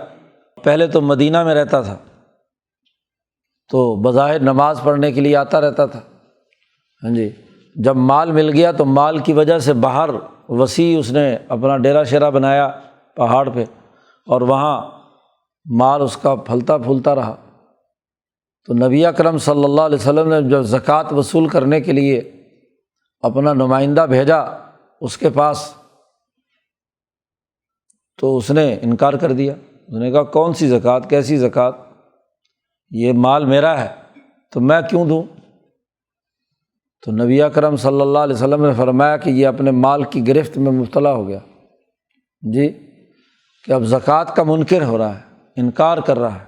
پہلے تو مدینہ میں رہتا تھا تو بظاہر نماز پڑھنے کے لیے آتا رہتا تھا، ہاں جی، جب مال مل گیا تو مال کی وجہ سے باہر وسیع اس نے اپنا ڈیرا شیرا بنایا پہاڑ پہ، اور وہاں مال اس کا پھلتا پھولتا رہا۔ تو نبی اکرم صلی اللہ علیہ وسلم نے جب زکوٰۃ وصول کرنے کے لیے اپنا نمائندہ بھیجا اس کے پاس، تو اس نے انکار کر دیا۔ اس نے کہا کون سی زکوٰۃ، کیسی زکوٰۃ، یہ مال میرا ہے تو میں کیوں دوں؟ تو نبی اکرم صلی اللہ علیہ وسلم نے فرمایا کہ یہ اپنے مال کی گرفت میں مبتلا ہو گیا، جی، کہ اب زکوٰۃ کا منکر ہو رہا ہے، انکار کر رہا ہے۔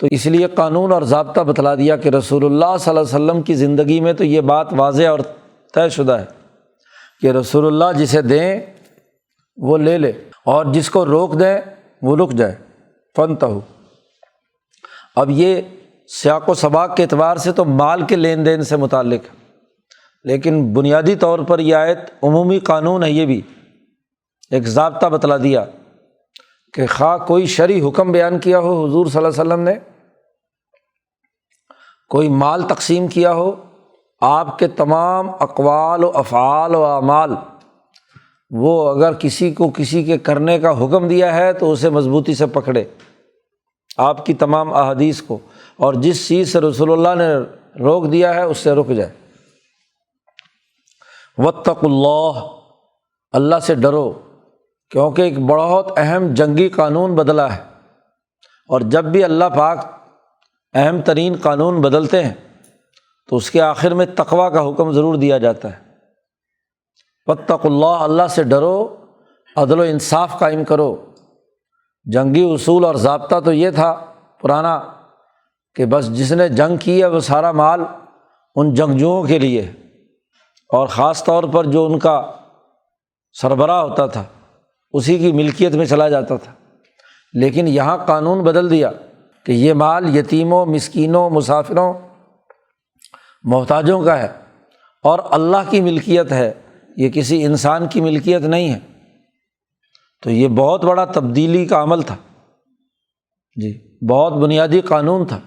تو اس لیے قانون اور ضابطہ بتلا دیا کہ رسول اللہ صلی اللہ علیہ وسلم کی زندگی میں تو یہ بات واضح اور طے شدہ ہے کہ رسول اللہ جسے دیں وہ لے لے اور جس کو روک دیں وہ رک جائے۔ فانتہوا۔ اب یہ سیاق و سباق کے اعتبار سے تو مال کے لین دین سے متعلق ہے، لیکن بنیادی طور پر یہ آیت عمومی قانون ہے، یہ بھی ایک ضابطہ بتلا دیا کہ خواہ کوئی شرعی حکم بیان کیا ہو حضور صلی اللہ علیہ وسلم نے، کوئی مال تقسیم کیا ہو، آپ کے تمام اقوال و افعال و اعمال وہ اگر کسی کو کسی کے کرنے کا حکم دیا ہے تو اسے مضبوطی سے پکڑے، آپ کی تمام احادیث کو، اور جس چیز سے رسول اللہ نے روک دیا ہے اس سے رک جائے۔ واتقوا اللہ، اللہ سے ڈرو، کیونکہ ایک بہت اہم جنگی قانون بدلا ہے، اور جب بھی اللہ پاک اہم ترین قانون بدلتے ہیں تو اس کے آخر میں تقویٰ کا حکم ضرور دیا جاتا ہے۔ واتقوا اللہ، اللہ سے ڈرو، عدل و انصاف قائم کرو۔ جنگی اصول اور ضابطہ تو یہ تھا پرانا کہ بس جس نے جنگ کی ہے وہ سارا مال ان جنگجوؤں کے لیے، اور خاص طور پر جو ان کا سربراہ ہوتا تھا اسی کی ملکیت میں چلا جاتا تھا۔ لیکن یہاں قانون بدل دیا کہ یہ مال یتیموں، مسکینوں، مسافروں، محتاجوں کا ہے اور اللہ کی ملکیت ہے، یہ کسی انسان کی ملکیت نہیں ہے۔ تو یہ بہت بڑا تبدیلی کا عمل تھا، جی بہت بنیادی قانون تھا۔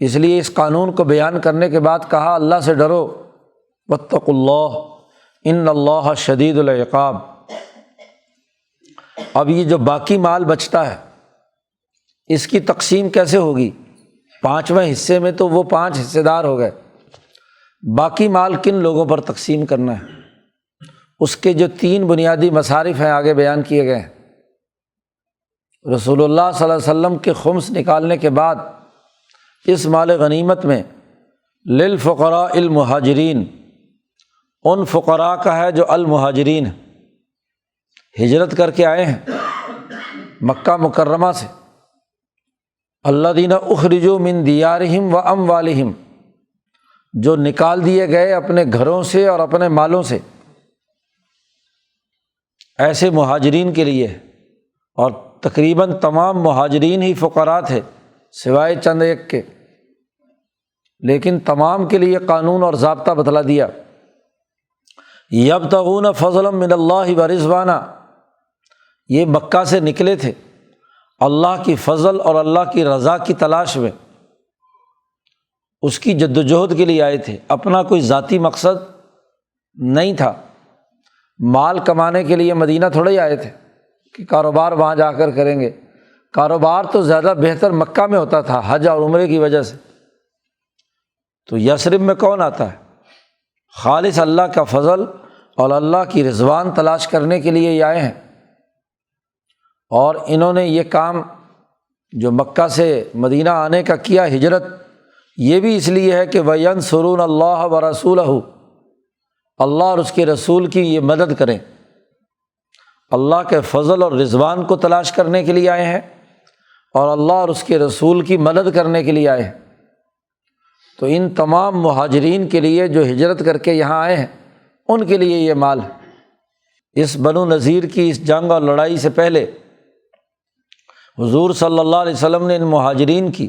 اس لیے اس قانون کو بیان کرنے کے بعد کہا اللہ سے ڈرو، واتقوا اللہ ان اللہ شدید العقاب۔ اب یہ جو باقی مال بچتا ہے اس کی تقسیم کیسے ہوگی؟ 5ویں حصے میں تو وہ 5 حصے دار ہو گئے، باقی مال کن لوگوں پر تقسیم کرنا ہے؟ اس کے جو 3 بنیادی مصارف ہیں آگے بیان کیے گئے ہیں۔ رسول اللہ صلی اللہ علیہ وسلم کے خمس نکالنے کے بعد اس مال غنیمت میں للفقراء المہاجرین، ان فقراء کا ہے جو المہاجرین ہجرت کر کے آئے ہیں مکہ مکرمہ سے، الذین اخرجوا من دیارہم و اموالہم، جو نکال دیے گئے اپنے گھروں سے اور اپنے مالوں سے، ایسے مہاجرین کے لیے۔ اور تقریباً تمام مہاجرین ہی فقراء تھے سوائے چند ایک کے، لیکن تمام کے لیے قانون اور ضابطہ بتلا دیا۔ یبتغون فضلا من اللہ ورضوانا، یہ مکہ سے نکلے تھے اللہ کی فضل اور اللہ کی رضا کی تلاش میں، اس کی جد و جہد کے لیے آئے تھے، اپنا کوئی ذاتی مقصد نہیں تھا۔ مال کمانے کے لیے مدینہ تھوڑے ہی آئے تھے کہ کاروبار وہاں جا کر کریں گے، کاروبار تو زیادہ بہتر مکہ میں ہوتا تھا حج اور عمرے کی وجہ سے۔ تو یثرب میں کون آتا ہے؟ خالص اللہ کا فضل اور اللہ کی رضوان تلاش کرنے کے لیے یہ آئے ہیں۔ اور انہوں نے یہ کام جو مکہ سے مدینہ آنے کا کیا ہجرت، یہ بھی اس لیے ہے کہ وَيَنْصُرُونَ اللَّهَ وَرَسُولَهُ، اللہ اور اس کے رسول کی یہ مدد کریں، اللہ کے فضل اور رضوان کو تلاش کرنے کے لیے آئے ہیں اور اللہ اور اس کے رسول کی مدد کرنے کے لیے آئے ہیں۔ تو ان تمام مہاجرین کے لیے جو ہجرت کر کے یہاں آئے ہیں ان کے لیے یہ مال ہے۔ اس بنو نذیر کی اس جنگ اور لڑائی سے پہلے حضور صلی اللہ علیہ وسلم نے ان مہاجرین کی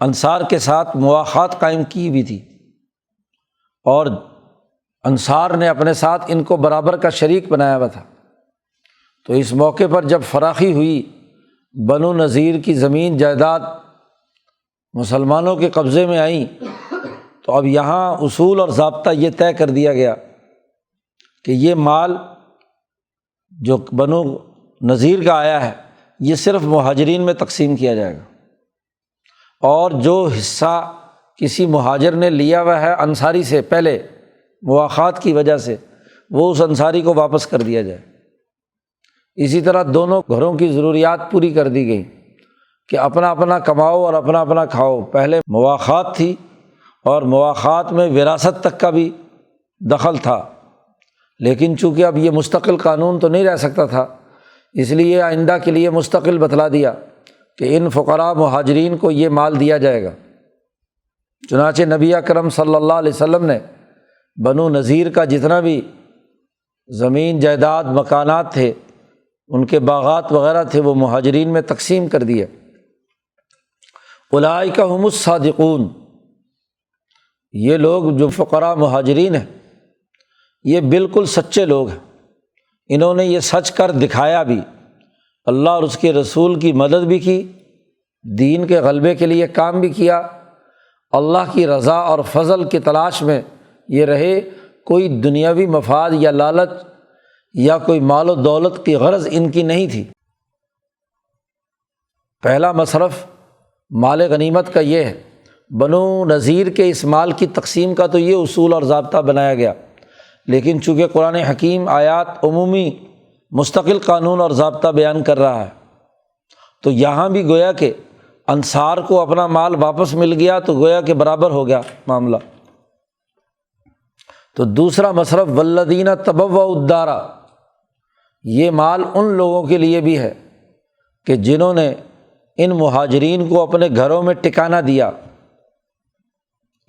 انصار کے ساتھ مواخات قائم کی بھی تھی، اور انصار نے اپنے ساتھ ان کو برابر کا شریک بنایا ہوا تھا۔ تو اس موقع پر جب فراخی ہوئی، بنو نذیر کی زمین جائیداد مسلمانوں کے قبضے میں آئیں، تو اب یہاں اصول اور ضابطہ یہ طے کر دیا گیا کہ یہ مال جو بنو نذیر کا آیا ہے یہ صرف مہاجرین میں تقسیم کیا جائے گا، اور جو حصہ کسی مہاجر نے لیا ہوا ہے انصاری سے پہلے مواخات کی وجہ سے، وہ اس انصاری کو واپس کر دیا جائے۔ اسی طرح دونوں گھروں کی ضروریات پوری کر دی گئی کہ اپنا اپنا کماؤ اور اپنا اپنا کھاؤ۔ پہلے مواخات تھی اور مواخات میں وراثت تک کا بھی دخل تھا، لیکن چونکہ اب یہ مستقل قانون تو نہیں رہ سکتا تھا، اس لیے آئندہ کے لیے مستقل بتلا دیا کہ ان فقراء مہاجرین کو یہ مال دیا جائے گا۔ چنانچہ نبی اکرم صلی اللہ علیہ وسلم نے بنو نذیر کا جتنا بھی زمین جائیداد مکانات تھے، ان کے باغات وغیرہ تھے، وہ مہاجرین میں تقسیم کر دیے۔ اولئک ھم الصادقون، یہ لوگ جو فقراء مہاجرین ہیں یہ بالکل سچے لوگ ہیں، انہوں نے یہ سچ کر دکھایا بھی، اللہ اور اس کے رسول کی مدد بھی کی، دین کے غلبے کے لیے کام بھی کیا، اللہ کی رضا اور فضل کی تلاش میں یہ رہے، کوئی دنیاوی مفاد یا لالچ یا کوئی مال و دولت کی غرض ان کی نہیں تھی۔ پہلا مصرف مال غنیمت کا یہ ہے۔ بنو نذیر کے اس مال کی تقسیم کا تو یہ اصول اور ضابطہ بنایا گیا، لیکن چونکہ قرآن حکیم آیات عمومی مستقل قانون اور ضابطہ بیان کر رہا ہے، تو یہاں بھی گویا کہ انصار کو اپنا مال واپس مل گیا تو گویا کہ برابر ہو گیا معاملہ۔ تو دوسرا مصرف والذین تبوؤا الدار، یہ مال ان لوگوں کے لیے بھی ہے کہ جنہوں نے ان مہاجرین کو اپنے گھروں میں ٹکانہ دیا،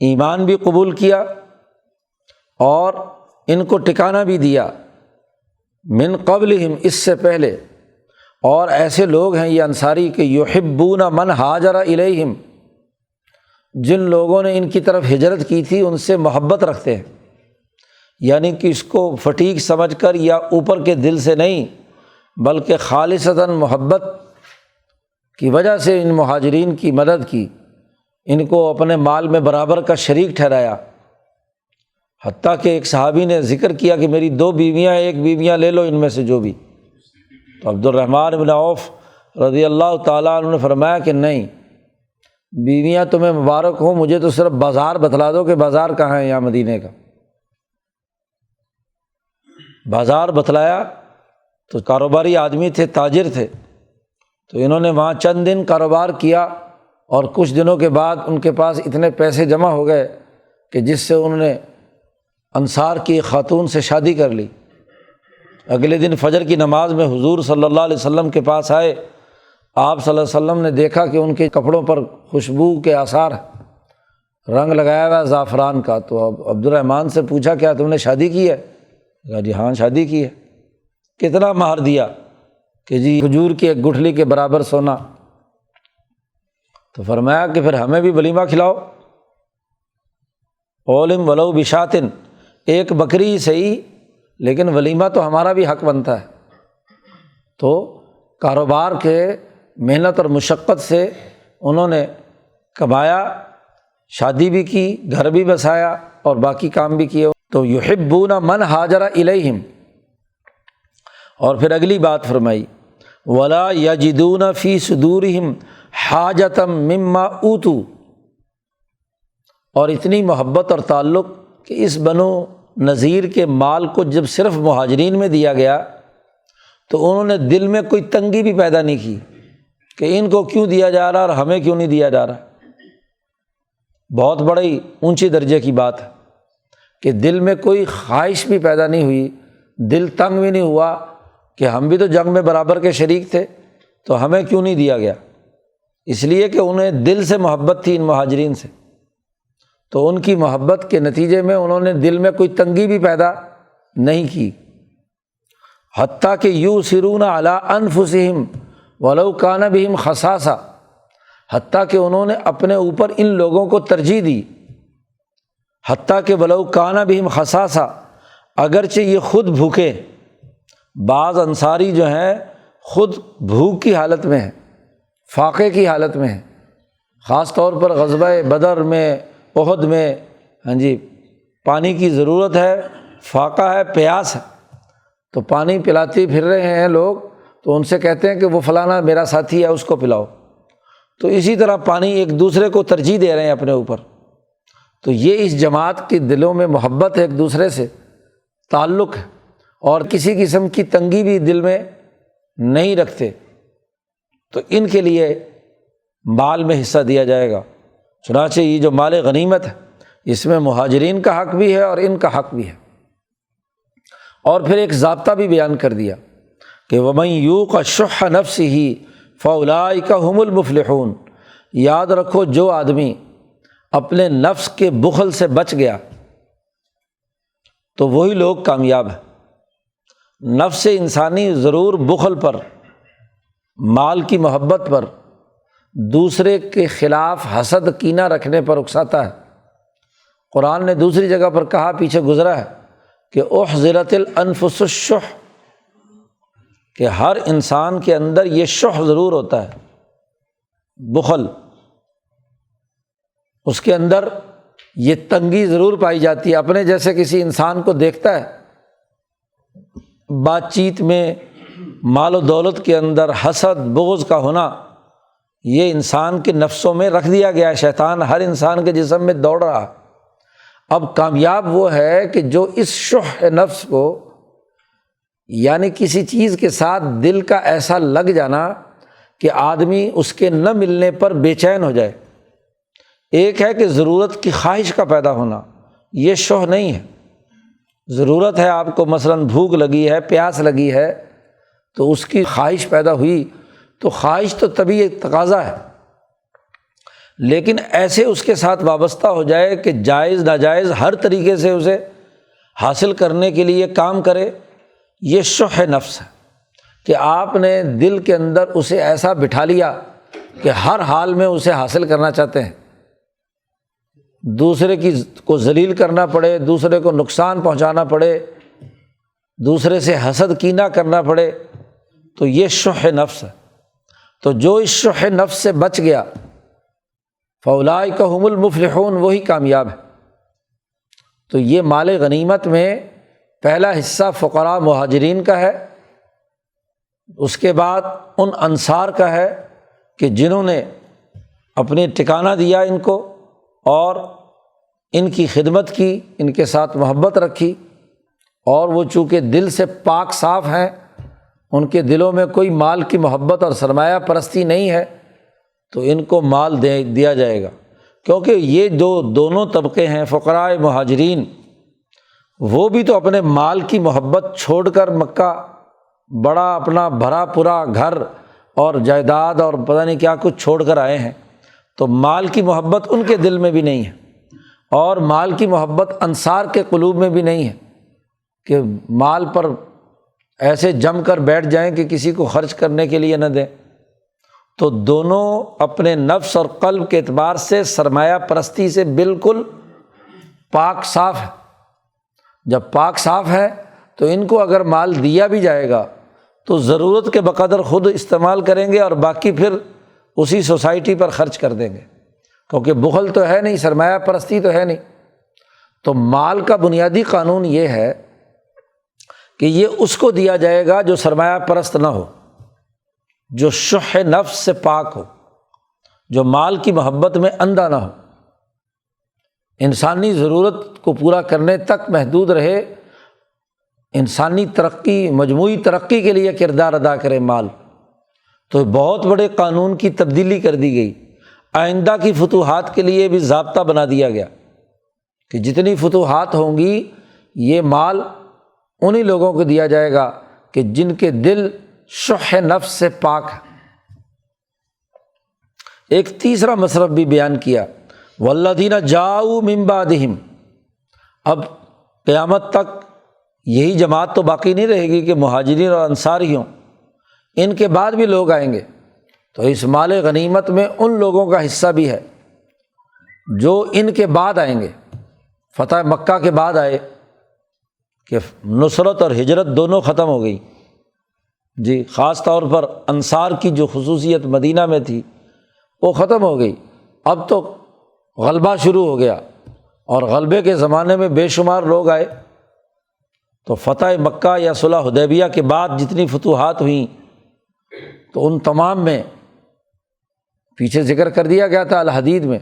ایمان بھی قبول کیا اور ان کو ٹکانہ بھی دیا، من قبلہم، اس سے پہلے۔ اور ایسے لوگ ہیں یہ انصاری کہ یحبون من ہاجر الیہم، جن لوگوں نے ان کی طرف ہجرت کی تھی ان سے محبت رکھتے ہیں، یعنی کہ اس کو فٹیک سمجھ کر یا اوپر کے دل سے نہیں، بلکہ خالصتاً محبت کی وجہ سے ان مہاجرین کی مدد کی، ان کو اپنے مال میں برابر کا شریک ٹھہرایا۔ حتیٰ کہ ایک صحابی نے ذکر کیا کہ میری 2 بیویاں، 1 بیویاں لے لو ان میں سے جو بھی، تو عبد الرحمن بن عوف رضی اللہ تعالیٰ عنہ نے فرمایا کہ نہیں، بیویاں تمہیں مبارک ہوں، مجھے تو صرف بازار بتلا دو کہ بازار کہاں ہے یہاں مدینے کا۔ بازار بتلایا تو کاروباری آدمی تھے، تاجر تھے، تو انہوں نے وہاں چند دن کاروبار کیا اور کچھ دنوں کے بعد ان کے پاس اتنے پیسے جمع ہو گئے کہ جس سے انہوں نے انصار کی ایک خاتون سے شادی کر لی۔ اگلے دن فجر کی نماز میں حضور صلی اللہ علیہ وسلم کے پاس آئے، آپ صلی اللہ علیہ وسلم نے دیکھا کہ ان کے کپڑوں پر خوشبو کے آثار، رنگ لگایا ہوا زعفران کا، تو عبد الرحمن سے پوچھا کیا تم نے شادی کی ہے؟ کہا جی ہاں شادی کی ہے۔ کتنا مہر دیا؟ کہ جی کھجور کی ایک گٹھلی کے برابر سونا۔ تو فرمایا کہ پھر ہمیں بھی ولیمہ کھلاؤ، اولم ولو بشاتن، ایک بکری ہی صحیح لیکن ولیمہ تو ہمارا بھی حق بنتا ہے۔ تو کاروبار کے محنت اور مشقت سے انہوں نے کمایا، شادی بھی کی، گھر بھی بسایا اور باقی کام بھی کیے۔ تو یحبون من ہاجر الیہم، اور پھر اگلی بات فرمائی، ولا یجدون فی صدورہم حاجۃ مما اوتوا، اور اتنی محبت اور تعلق کہ اس بنو نذیر کے مال کو جب صرف مہاجرین میں دیا گیا تو انہوں نے دل میں کوئی تنگی بھی پیدا نہیں کی کہ ان کو کیوں دیا جا رہا اور ہمیں کیوں نہیں دیا جا رہا۔ بہت بڑی اونچی درجے کی بات ہے کہ دل میں کوئی خواہش بھی پیدا نہیں ہوئی، دل تنگ بھی نہیں ہوا کہ ہم بھی تو جنگ میں برابر کے شریک تھے تو ہمیں کیوں نہیں دیا گیا، اس لیے کہ انہیں دل سے محبت تھی ان مہاجرین سے۔ تو ان کی محبت کے نتیجے میں انہوں نے دل میں کوئی تنگی بھی پیدا نہیں کی، حتیٰ کہ یؤثرون علی انفسہم ولو کان بہم خصاصہ، حتیٰ کہ انہوں نے اپنے اوپر ان لوگوں کو ترجیح دی، حتیٰ کہ ولو کان بہم خصاصہ، اگرچہ یہ خود بھوکے۔ بعض انصاری جو ہیں خود بھوک کی حالت میں ہیں، فاقے کی حالت میں ہیں، خاص طور پر غزوہ بدر میں، احد میں، پانی کی ضرورت ہے، فاقہ ہے، پیاس ہے، تو پانی پلاتے پھر رہے ہیں لوگ، تو ان سے کہتے ہیں کہ وہ فلانا میرا ساتھی ہے اس کو پلاؤ، تو اسی طرح پانی ایک دوسرے کو ترجیح دے رہے ہیں اپنے اوپر۔ تو یہ اس جماعت کے دلوں میں محبت ہے، ایک دوسرے سے تعلق ہے، اور کسی قسم کی تنگی بھی دل میں نہیں رکھتے، تو ان کے لیے مال میں حصہ دیا جائے گا۔ چنانچہ یہ جو مال غنیمت ہے اس میں مہاجرین کا حق بھی ہے اور ان کا حق بھی ہے۔ اور پھر ایک ضابطہ بھی بیان کر دیا کہ وَمَن یوق شح نفسہ فاولئک ھم المفلحون، یاد رکھو جو آدمی اپنے نفس کے بخل سے بچ گیا تو وہی لوگ کامیاب ہیں۔ نفس انسانی ضرور بخل پر، مال کی محبت پر، دوسرے کے خلاف حسد کینہ رکھنے پر اکساتا ہے۔ قرآن نے دوسری جگہ پر کہا، پیچھے گزرا ہے کہ احضرت الانفس الشح، کہ ہر انسان کے اندر یہ شح ضرور ہوتا ہے، بخل، اس کے اندر یہ تنگی ضرور پائی جاتی ہے۔ اپنے جیسے کسی انسان کو دیکھتا ہے، بات چیت میں، مال و دولت کے اندر حسد بغض کا ہونا، یہ انسان کے نفسوں میں رکھ دیا گیا ہے، شیطان ہر انسان کے جسم میں دوڑ رہا۔ اب کامیاب وہ ہے کہ جو اس شح نفس کو، یعنی کسی چیز کے ساتھ دل کا ایسا لگ جانا کہ آدمی اس کے نہ ملنے پر بے چین ہو جائے۔ ایک ہے کہ ضرورت کی خواہش کا پیدا ہونا، یہ شح نہیں ہے۔ ضرورت ہے آپ کو، مثلاً بھوک لگی ہے، پیاس لگی ہے، تو اس کی خواہش پیدا ہوئی تو خواہش تو طبعی ایک تقاضا ہے، لیکن ایسے اس کے ساتھ وابستہ ہو جائے کہ جائز ناجائز ہر طریقے سے اسے حاصل کرنے کے لیے کام کرے، یہ شح نفس ہے کہ آپ نے دل کے اندر اسے ایسا بٹھا لیا کہ ہر حال میں اسے حاصل کرنا چاہتے ہیں، دوسرے کو ذلیل کرنا پڑے، دوسرے کو نقصان پہنچانا پڑے، دوسرے سے حسد کینہ کرنا پڑے، تو یہ شح نفس ہے۔ تو جو اس شح نفس سے بچ گیا فاولئک ھم المفلحون، وہی کامیاب ہے۔ تو یہ مال غنیمت میں پہلا حصہ فقراء مہاجرین کا ہے، اس کے بعد ان انصار کا ہے کہ جنہوں نے اپنے ٹھکانہ دیا ان کو اور ان کی خدمت کی، ان کے ساتھ محبت رکھی، اور وہ چونکہ دل سے پاک صاف ہیں، ان کے دلوں میں کوئی مال کی محبت اور سرمایہ پرستی نہیں ہے، تو ان کو مال دیا جائے گا، کیونکہ یہ دونوں طبقے ہیں فقراء مہاجرین، وہ بھی تو اپنے مال کی محبت چھوڑ کر مکہ بڑا اپنا بھرا پورا گھر اور جائیداد اور پتہ نہیں کیا کچھ چھوڑ کر آئے ہیں، تو مال کی محبت ان کے دل میں بھی نہیں ہے، اور مال کی محبت انصار کے قلوب میں بھی نہیں ہے کہ مال پر ایسے جم کر بیٹھ جائیں کہ کسی کو خرچ کرنے کے لیے نہ دیں۔ تو دونوں اپنے نفس اور قلب کے اعتبار سے سرمایہ پرستی سے بالکل پاک صاف ہے۔ جب پاک صاف ہے تو ان کو اگر مال دیا بھی جائے گا تو ضرورت کے بقدر خود استعمال کریں گے اور باقی پھر اسی سوسائٹی پر خرچ کر دیں گے، کیونکہ بخل تو ہے نہیں، سرمایہ پرستی تو ہے نہیں۔ تو مال کا بنیادی قانون یہ ہے کہ یہ اس کو دیا جائے گا جو سرمایہ پرست نہ ہو، جو شح نفس سے پاک ہو، جو مال کی محبت میں اندھا نہ ہو، انسانی ضرورت کو پورا کرنے تک محدود رہے، انسانی ترقی، مجموعی ترقی کے لیے کردار ادا کرے مال۔ تو بہت بڑے قانون کی تبدیلی کر دی گئی، آئندہ کی فتوحات کے لیے بھی ضابطہ بنا دیا گیا کہ جتنی فتوحات ہوں گی یہ مال انہی لوگوں کو دیا جائے گا کہ جن کے دل شح نفس سے پاک ہے۔ ایک تیسرا مصرف بھی بیان کیا، والذین جاؤوا من بعدہم، اب قیامت تک یہی جماعت تو باقی نہیں رہے گی کہ مہاجرین اور انصار ہی ہوں، ان کے بعد بھی لوگ آئیں گے، تو اس مال غنیمت میں ان لوگوں کا حصہ بھی ہے جو ان کے بعد آئیں گے، فتح مکہ کے بعد آئے کہ نصرت اور ہجرت دونوں ختم ہو گئی جی، خاص طور پر انصار کی جو خصوصیت مدینہ میں تھی وہ ختم ہو گئی، اب تو غلبہ شروع ہو گیا، اور غلبے کے زمانے میں بے شمار لوگ آئے۔ تو فتح مکہ یا صلح حدیبیہ کے بعد جتنی فتوحات ہوئیں تو ان تمام میں پیچھے ذکر کر دیا گیا تھا الحدید میں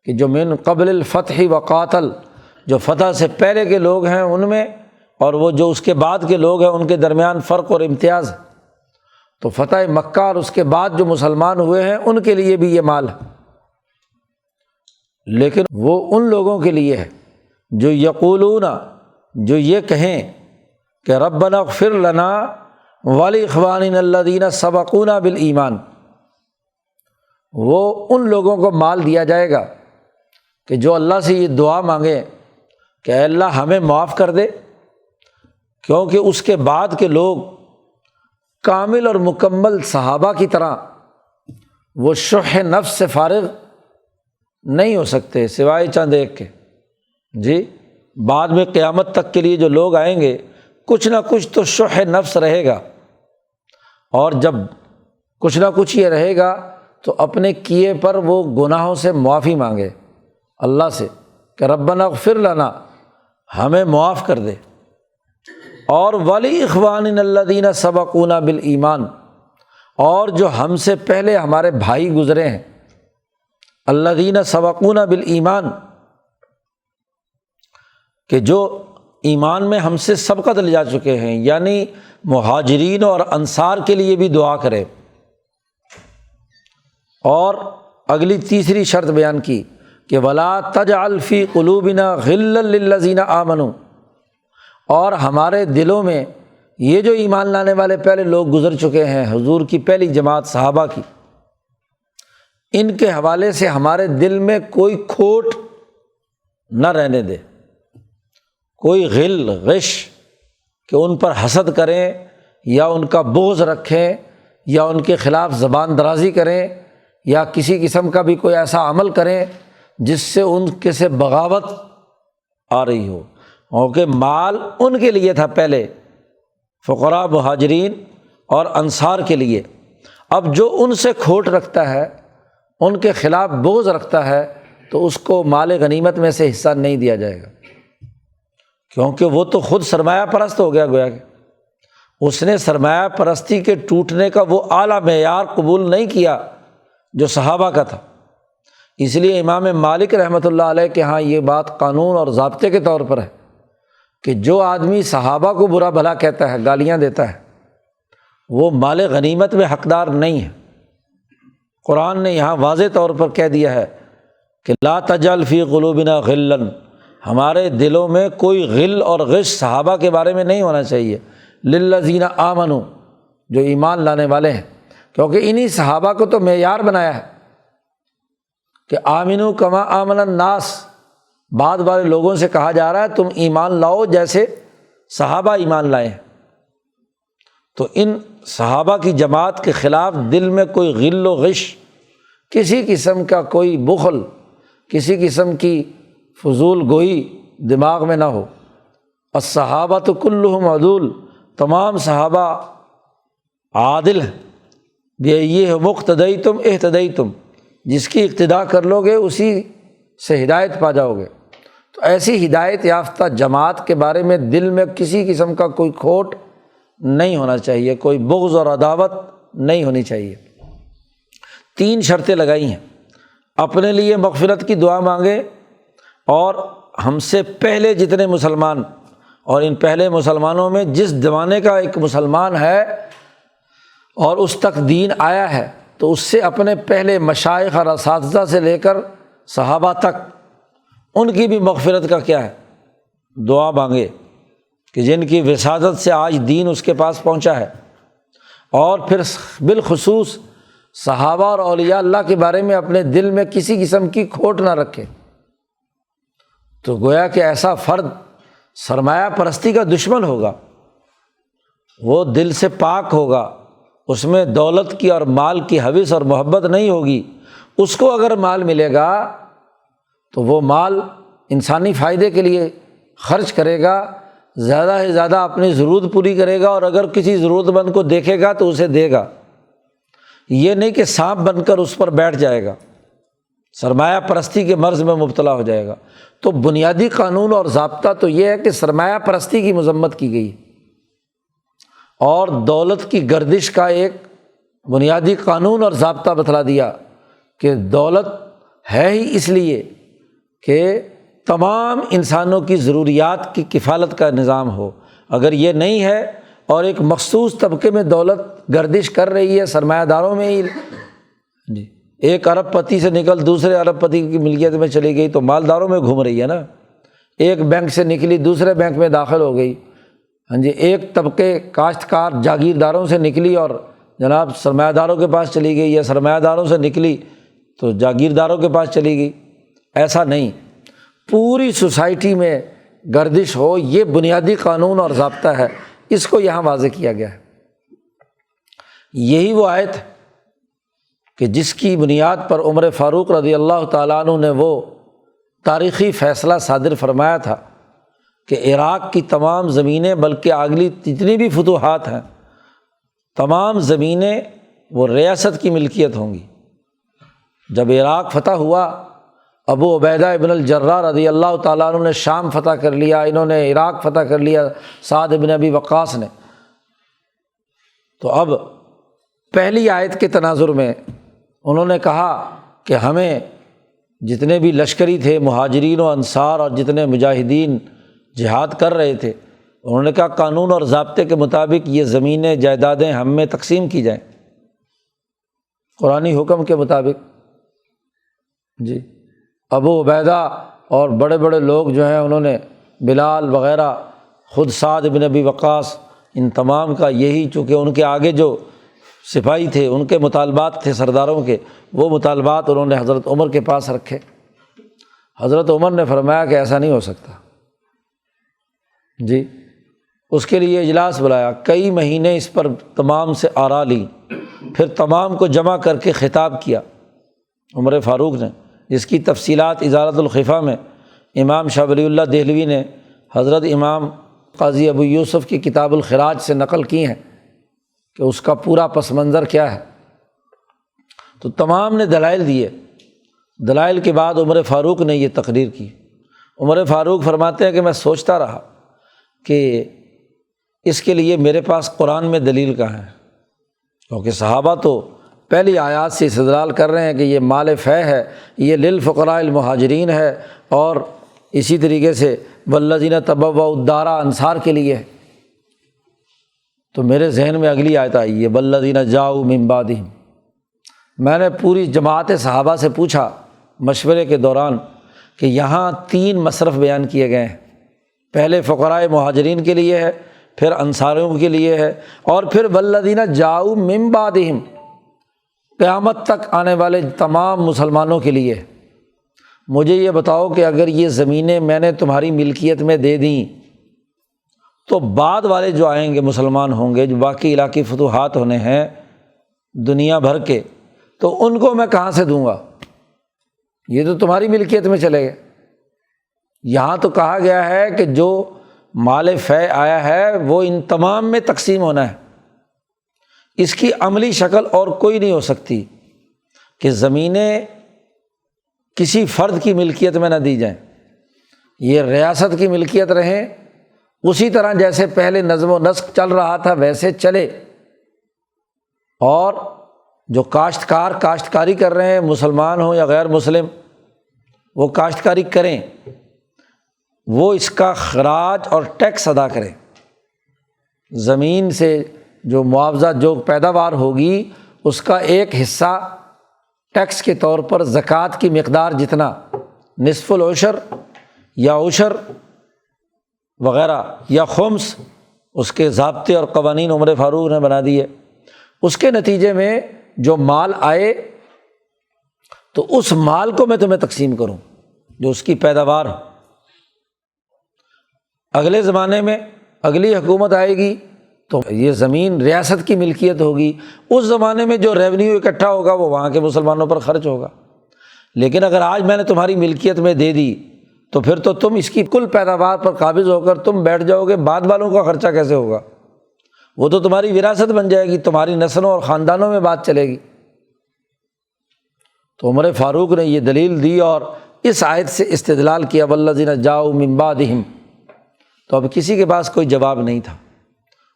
کہ جو من قبل الفتح وقاتل، جو فتح سے پہلے کے لوگ ہیں ان میں اور وہ جو اس کے بعد کے لوگ ہیں ان کے درمیان فرق اور امتیاز ہے۔ تو فتح مکہ اور اس کے بعد جو مسلمان ہوئے ہیں ان کے لیے بھی یہ مال ہے، لیکن وہ ان لوگوں کے لیے ہے جو یقولون، جو یہ کہیں کہ ربنا اغفر لنا ولاخواننا الذین سبقونا بالایمان، وہ ان لوگوں کو مال دیا جائے گا کہ جو اللہ سے یہ دعا مانگے کہ اے اللہ ہمیں معاف کر دے، کیونکہ اس کے بعد کے لوگ کامل اور مکمل صحابہ کی طرح وہ شح نفس سے فارغ نہیں ہو سکتے سوائے چند ایک کے جی۔ بعد میں قیامت تک کے لیے جو لوگ آئیں گے کچھ نہ کچھ تو شح نفس رہے گا، اور جب کچھ نہ کچھ یہ رہے گا تو اپنے کیے پر وہ گناہوں سے معافی مانگے اللہ سے کہ ربنا اغفر لنا، ہمیں معاف کر دے، اور ولاخواننا الذین سبقونا بالایمان، اور جو ہم سے پہلے ہمارے بھائی گزرے ہیں الذین سبقونا بالایمان، کہ جو ایمان میں ہم سے سبقت لے جا چکے ہیں، یعنی مہاجرین اور انصار کے لیے بھی دعا کرے۔ اور اگلی تیسری شرط بیان کی کہ ولا تجعل فی قلوبنا غلا للذین آمنوا، اور ہمارے دلوں میں یہ جو ایمان لانے والے پہلے لوگ گزر چکے ہیں، حضور کی پہلی جماعت صحابہ کی، ان کے حوالے سے ہمارے دل میں کوئی کھوٹ نہ رہنے دے، کوئی غل غش کہ ان پر حسد کریں یا ان کا بغض رکھیں یا ان کے خلاف زبان درازی کریں یا کسی قسم کا بھی کوئی ایسا عمل کریں جس سے ان کے سے بغاوت آ رہی ہو، کیونکہ مال ان کے لیے تھا پہلے، فقراء مہاجرین اور انصار کے لیے۔ اب جو ان سے کھوٹ رکھتا ہے، ان کے خلاف بغض رکھتا ہے، تو اس کو مال غنیمت میں سے حصہ نہیں دیا جائے گا، کیونکہ وہ تو خود سرمایہ پرست ہو گیا، گویا کہ اس نے سرمایہ پرستی کے ٹوٹنے کا وہ اعلیٰ معیار قبول نہیں کیا جو صحابہ کا تھا۔ اس لیے امام مالک رحمۃ اللہ علیہ کے ہاں یہ بات قانون اور ضابطے کے طور پر ہے کہ جو آدمی صحابہ کو برا بھلا کہتا ہے، گالیاں دیتا ہے، وہ مال غنیمت میں حقدار نہیں ہے۔ قرآن نے یہاں واضح طور پر کہہ دیا ہے کہ لا تجعل فی قلوبنا غلا، ہمارے دلوں میں کوئی غل اور غش صحابہ کے بارے میں نہیں ہونا چاہیے، للذین آمنوا، جو ایمان لانے والے ہیں، کیونکہ انہی صحابہ کو تو معیار بنایا ہے کہ آمنو کما آمن الناس، بعد والے لوگوں سے کہا جا رہا ہے تم ایمان لاؤ جیسے صحابہ ایمان لائے ہیں۔ تو ان صحابہ کی جماعت کے خلاف دل میں کوئی غل و غش، کسی قسم کا کوئی بخل، کسی قسم کی فضول گوئی دماغ میں نہ ہو۔ الصحابۃ کلہم عدول، تمام صحابہ عادل ہیں، بِأَيِّهِمُ اقْتَدَيْتُمْ اهْتَدَيْتُمْ، جس کی اقتداء کر لو گے اسی سے ہدایت پا جاؤ گے۔ تو ایسی ہدایت یافتہ جماعت کے بارے میں دل میں کسی قسم کا کوئی کھوٹ نہیں ہونا چاہیے، کوئی بغض اور عداوت نہیں ہونی چاہیے۔ 3 شرطیں لگائی ہیں، اپنے لیے مغفرت کی دعا مانگے، اور ہم سے پہلے جتنے مسلمان، اور ان پہلے مسلمانوں میں جس زمانے کا ایک مسلمان ہے اور اس تک دین آیا ہے، تو اس سے اپنے پہلے مشائخ اور اساتذہ سے لے کر صحابہ تک ان کی بھی مغفرت کا کیا ہے، دعا مانگے کہ جن کی وساطت سے آج دین اس کے پاس پہنچا ہے۔ اور پھر بالخصوص صحابہ اور اولیاء اللہ کے بارے میں اپنے دل میں کسی قسم کی کھوٹ نہ رکھے۔ تو گویا کہ ایسا فرد سرمایہ پرستی کا دشمن ہوگا، وہ دل سے پاک ہوگا، اس میں دولت کی اور مال کی ہوس اور محبت نہیں ہوگی۔ اس کو اگر مال ملے گا تو وہ مال انسانی فائدے کے لیے خرچ کرے گا، زیادہ سے زیادہ اپنی ضرورت پوری کرے گا، اور اگر کسی ضرورت مند کو دیکھے گا تو اسے دے گا، یہ نہیں کہ سانپ بن کر اس پر بیٹھ جائے گا، سرمایہ پرستی کے مرض میں مبتلا ہو جائے گا۔ تو بنیادی قانون اور ضابطہ تو یہ ہے کہ سرمایہ پرستی کی مذمت کی گئی، اور دولت کی گردش کا ایک بنیادی قانون اور ضابطہ بتلا دیا کہ دولت ہے ہی اس لیے کہ تمام انسانوں کی ضروریات کی کفالت کا نظام ہو۔ اگر یہ نہیں ہے اور ایک مخصوص طبقے میں دولت گردش کر رہی ہے، سرمایہ داروں میں ہی، جی ایک ارب پتی سے نکل دوسرے ارب پتی کی ملکیت میں چلی گئی تو مالداروں میں گھوم رہی ہے نا، ایک بینک سے نکلی دوسرے بینک میں داخل ہو گئی، ہاں جی، ایک طبقے کاشتکار جاگیرداروں سے نکلی اور جناب سرمایہ داروں کے پاس چلی گئی، یا سرمایہ داروں سے نکلی تو جاگیرداروں کے پاس چلی گئی۔ ایسا نہیں، پوری سوسائٹی میں گردش ہو، یہ بنیادی قانون اور ضابطہ ہے، اس کو یہاں واضح کیا گیا ہے۔ یہی وہ آیت کہ جس کی بنیاد پر عمر فاروق رضی اللہ تعالیٰ عنہ نے وہ تاریخی فیصلہ صادر فرمایا تھا کہ عراق کی تمام زمینیں، بلکہ اگلی جتنی بھی فتوحات ہیں، تمام زمینیں وہ ریاست کی ملکیت ہوں گی۔ جب عراق فتح ہوا، ابو عبیدہ ابن الجراح رضی اللہ تعالیٰ عنہ نے شام فتح کر لیا، انہوں نے عراق فتح کر لیا، سعد بن ابی وقاص نے، تو اب پہلی آیت کے تناظر میں انہوں نے کہا کہ ہمیں جتنے بھی لشکری تھے، مہاجرین و انصار اور جتنے مجاہدین جہاد کر رہے تھے، انہوں نے کہا قانون اور ضابطے کے مطابق یہ زمینیں جائیدادیں ہم میں تقسیم کی جائیں، قرآنی حکم کے مطابق۔ جی ابو عبیدہ اور بڑے بڑے لوگ جو ہیں، انہوں نے بلال وغیرہ، خود سعد بن ابی وقاص، ان تمام کا یہی، چونکہ ان کے آگے جو سپاہی تھے ان کے مطالبات تھے سرداروں کے، وہ مطالبات انہوں نے حضرت عمر کے پاس رکھے۔ حضرت عمر نے فرمایا کہ ایسا نہیں ہو سکتا جی۔ اس کے لیے اجلاس بلایا، کئی مہینے اس پر تمام سے آرا لی، پھر تمام کو جمع کر کے خطاب کیا عمر فاروق نے، جس کی تفصیلات ازالۃ الخفا میں امام شاہ ولی اللہ دہلوی نے حضرت امام قاضی ابو یوسف کی کتاب الخراج سے نقل کی ہیں کہ اس کا پورا پس منظر کیا ہے۔ تو تمام نے دلائل دیے، دلائل کے بعد عمر فاروق نے یہ تقریر کی۔ عمر فاروق فرماتے ہیں کہ میں سوچتا رہا کہ اس کے لیے میرے پاس قرآن میں دلیل کہاں ہے، کیونکہ صحابہ تو پہلی آیات سے استدلال کر رہے ہیں کہ یہ مال فے ہے، یہ للفقراء المہاجرین ہے، اور اسی طریقے سے والذین تبوؤا الدار انصار کے لیے ہے۔ تو میرے ذہن میں اگلی آیت آئی ہے والذین جاؤوا من بعدہم۔ میں نے پوری جماعت صحابہ سے پوچھا مشورے کے دوران کہ یہاں 3 مصرف بیان کیے گئے ہیں، پہلے فقراء مہاجرین کے لیے ہے، پھر انصاریوں کے لیے ہے، اور پھر والذین جاؤوا من بعدہم، قیامت تک آنے والے تمام مسلمانوں کے لیے۔ مجھے یہ بتاؤ کہ اگر یہ زمینیں میں نے تمہاری ملکیت میں دے دیں تو بعد والے جو آئیں گے مسلمان ہوں گے، جو باقی علاقائی فتوحات ہونے ہیں دنیا بھر کے، تو ان کو میں کہاں سے دوں گا؟ یہ تو تمہاری ملکیت میں چلے گئے۔ یہاں تو کہا گیا ہے کہ جو مال فے آیا ہے وہ ان تمام میں تقسیم ہونا ہے، اس کی عملی شکل اور کوئی نہیں ہو سکتی کہ زمینیں کسی فرد کی ملکیت میں نہ دی جائیں، یہ ریاست کی ملکیت رہیں، اسی طرح جیسے پہلے نظم و نسق چل رہا تھا ویسے چلے، اور جو کاشتکار کاشتکاری کر رہے ہیں مسلمان ہوں یا غیر مسلم، وہ کاشتکاری کریں، وہ اس کا خراج اور ٹیکس ادا کریں، زمین سے جو معاوضہ جو پیداوار ہوگی اس کا ایک حصہ ٹیکس کے طور پر زکوٰۃ کی مقدار جتنا، نصف العشر یا عشر وغیرہ یا خمس، اس کے ضابطے اور قوانین عمر فاروق نے بنا دیے۔ اس کے نتیجے میں جو مال آئے تو اس مال کو میں تمہیں تقسیم کروں جو اس کی پیداوار ہو۔ اگلے زمانے میں اگلی حکومت آئے گی تو یہ زمین ریاست کی ملکیت ہوگی، اس زمانے میں جو ریونیو اکٹھا ہوگا وہ وہاں کے مسلمانوں پر خرچ ہوگا۔ لیکن اگر آج میں نے تمہاری ملکیت میں دے دی تو پھر تو تم اس کی کل پیداوار پر قابض ہو کر تم بیٹھ جاؤ گے، بعد والوں کا خرچہ کیسے ہوگا؟ وہ تو تمہاری وراثت بن جائے گی، تمہاری نسلوں اور خاندانوں میں بات چلے گی۔ تو عمر فاروق نے یہ دلیل دی اور اس آیت سے استدلال کیا والذین جاؤوا من بعدہم۔ تو اب کسی کے پاس کوئی جواب نہیں تھا،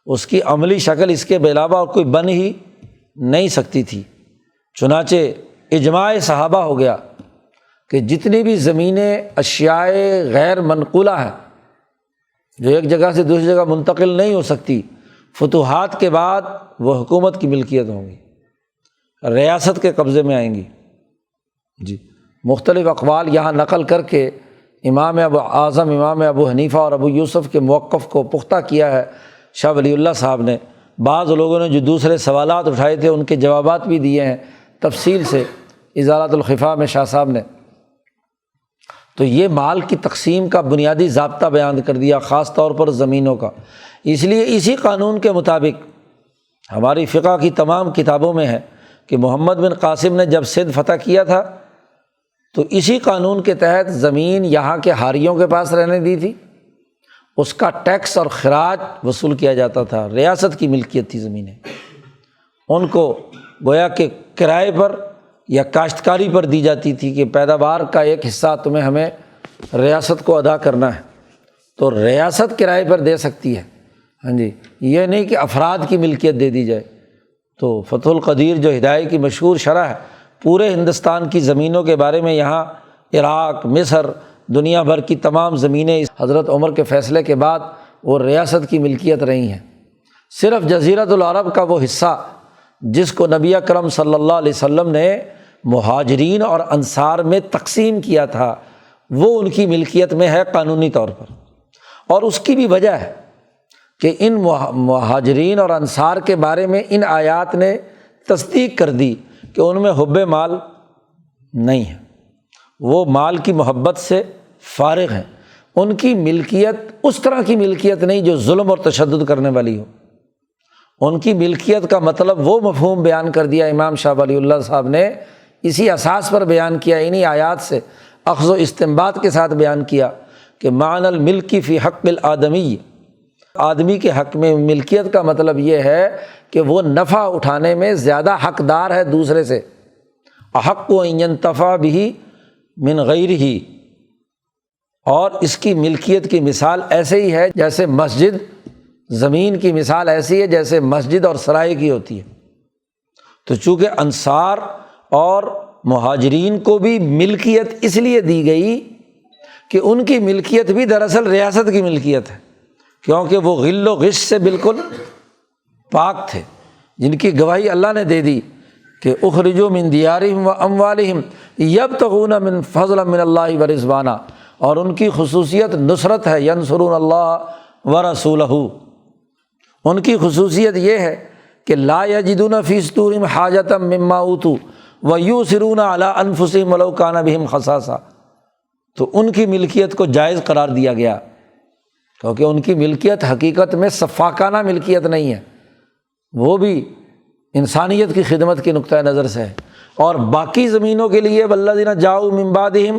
اس کی عملی شکل اس کے علاوہ اور کوئی بن ہی نہیں سکتی تھی۔ چنانچہ اجماع صحابہ ہو گیا کہ جتنی بھی زمینیں اشیاء غیر منقولہ ہیں جو ایک جگہ سے دوسری جگہ منتقل نہیں ہو سکتی، فتوحات کے بعد وہ حکومت کی ملکیت ہوں گی، ریاست کے قبضے میں آئیں گی۔ جی مختلف اقوال یہاں نقل کر کے امام ابو حنیفہ اور ابو یوسف کے موقف کو پختہ کیا ہے شاہ ولی اللہ صاحب نے۔ بعض لوگوں نے جو دوسرے سوالات اٹھائے تھے ان کے جوابات بھی دیے ہیں تفصیل سے ازالۃ الخفا میں شاہ صاحب نے۔ تو یہ مال کی تقسیم کا بنیادی ضابطہ بیان کر دیا، خاص طور پر زمینوں کا۔ اس لیے اسی قانون کے مطابق ہماری فقہ کی تمام کتابوں میں ہے کہ محمد بن قاسم نے جب سندھ فتح کیا تھا تو اسی قانون کے تحت زمین یہاں کے حاریوں کے پاس رہنے دی تھی، اس کا ٹیکس اور خراج وصول کیا جاتا تھا، ریاست کی ملکیت تھی زمینیں، ان کو گویا کہ کرائے پر یا کاشتکاری پر دی جاتی تھی کہ پیداوار کا ایک حصہ تمہیں ہمیں ریاست کو ادا کرنا ہے، تو ریاست کرائے پر دے سکتی ہے۔ ہاں جی، یہ نہیں کہ افراد کی ملکیت دے دی جائے۔ تو فتح القدیر جو ہدایہ کی مشہور شرح ہے، پورے ہندوستان کی زمینوں کے بارے میں یہاں عراق، مصر، دنیا بھر کی تمام زمینیں حضرت عمر کے فیصلے کے بعد وہ ریاست کی ملکیت رہی ہیں۔ صرف جزیرۃ العرب کا وہ حصہ جس کو نبی اکرم صلی اللہ علیہ وسلم نے مہاجرین اور انصار میں تقسیم کیا تھا، وہ ان کی ملکیت میں ہے قانونی طور پر، اور اس کی بھی وجہ ہے کہ ان مہاجرین اور انصار کے بارے میں ان آیات نے تصدیق کر دی کہ ان میں حب مال نہیں ہے، وہ مال کی محبت سے فارغ ہیں، ان کی ملکیت اس طرح کی ملکیت نہیں جو ظلم اور تشدد کرنے والی ہو۔ ان کی ملکیت کا مطلب وہ مفہوم بیان کر دیا امام شاہ ولی اللہ صاحب نے، اسی اساس پر بیان کیا، انہی آیات سے اخذ و استنباط کے ساتھ بیان کیا کہ معنی الملک فی حق الآدمی، آدمی کے حق میں ملکیت کا مطلب یہ ہے کہ وہ نفع اٹھانے میں زیادہ حقدار ہے دوسرے سے، احق ان ینتفع بہ من غیرہ، اور اس کی ملکیت کی مثال ایسے ہی ہے جیسے مسجد، زمین کی مثال ایسی ہے جیسے مسجد اور سرائے کی ہوتی ہے۔ تو چونکہ انصار اور مہاجرین کو بھی ملکیت اس لیے دی گئی کہ ان کی ملکیت بھی دراصل ریاست کی ملکیت ہے، کیونکہ وہ غل و غش سے بالکل پاک تھے، جن کی گواہی اللہ نے دے دی کہ اخرجوا من دیارہم و اموالہم یبتغون من فضل من اللہ ورضوانہ، اور ان کی خصوصیت نصرت ہے، ینصرون اللہ ورسولہ، ان کی خصوصیت یہ ہے کہ لا یجدون فی صدورہم حاجۃ مما اوتوا ویؤثرون علی انفسہم ولو کان بہم خصاصہ۔ تو ان کی ملکیت کو جائز قرار دیا گیا، کیونکہ ان کی ملکیت حقیقت میں سفاکانہ ملکیت نہیں ہے، وہ بھی انسانیت کی خدمت کے نقطۂ نظر سے ہے۔ اور باقی زمینوں کے لیے والذین جاؤوا من بعدہم،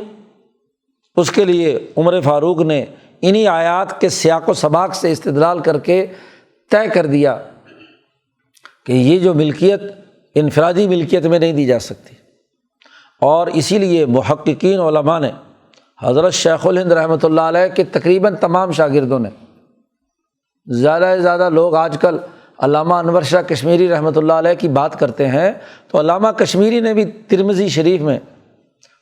اس کے لیے عمر فاروق نے انہی آیات کے سیاق و سباق سے استدلال کر کے طے کر دیا کہ یہ جو ملکیت انفرادی ملکیت میں نہیں دی جا سکتی۔ اور اسی لیے محققین علماء نے، حضرت شیخ الہند رحمۃ اللہ علیہ کے تقریباً تمام شاگردوں نے، زیادہ سے زیادہ لوگ آج کل علامہ انور شاہ کشمیری رحمۃ اللہ علیہ کی بات کرتے ہیں، تو علامہ کشمیری نے بھی ترمذی شریف میں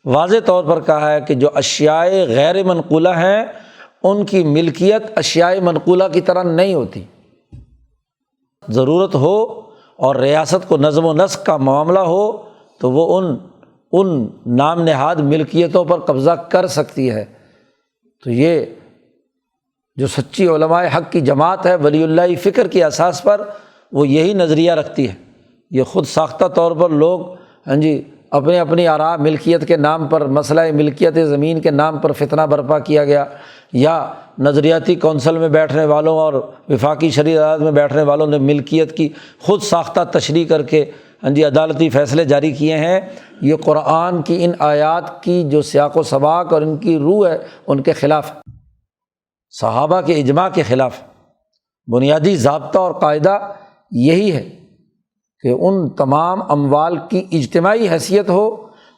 واضح طور پر کہا ہے کہ جو اشیاء غیر منقولہ ہیں ان کی ملکیت اشیاء منقولہ کی طرح نہیں ہوتی۔ ضرورت ہو اور ریاست کو نظم و نسق کا معاملہ ہو تو وہ ان نام نہاد ملکیتوں پر قبضہ کر سکتی ہے۔ تو یہ جو سچی علماء حق کی جماعت ہے ولی اللہ فکر کی اساس پر، وہ یہی نظریہ رکھتی ہے۔ یہ خود ساختہ طور پر لوگ اپنی اپنی آراء ملکیت کے نام پر، مسئلہ ملکیت زمین کے نام پر فتنہ برپا کیا گیا، یا نظریاتی کونسل میں بیٹھنے والوں اور وفاقی شرعی عدالت میں بیٹھنے والوں نے ملکیت کی خود ساختہ تشریح کر کے عدالتی فیصلے جاری کیے ہیں۔ یہ قرآن کی ان آیات کی جو سیاق و سباق اور ان کی روح ہے ان کے خلاف، صحابہ کے اجماع کے خلاف۔ بنیادی ضابطہ اور قاعدہ یہی ہے کہ ان تمام اموال کی اجتماعی حیثیت ہو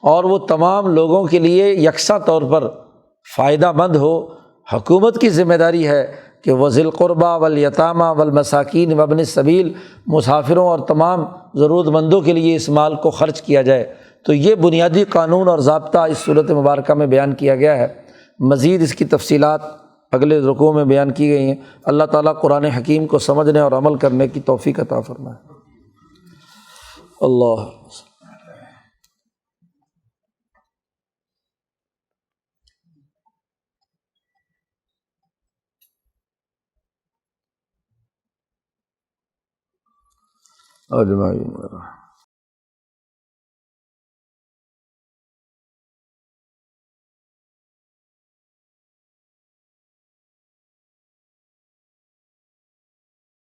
اور وہ تمام لوگوں کے لیے یکساں طور پر فائدہ مند ہو۔ حکومت کی ذمہ داری ہے کہ وہ ذی القربیٰ والیتامى والمساکین وابن السبیل، مسافروں اور تمام ضرورت مندوں کے لیے اس مال کو خرچ کیا جائے۔ تو یہ بنیادی قانون اور ضابطہ اس صورت مبارکہ میں بیان کیا گیا ہے۔ مزید اس کی تفصیلات اگلے رکوع میں بیان کی گئی ہیں۔ اللہ تعالیٰ قرآن حکیم کو سمجھنے اور عمل کرنے کی توفیق عطا فرمائے۔ اللہ اجمعین۔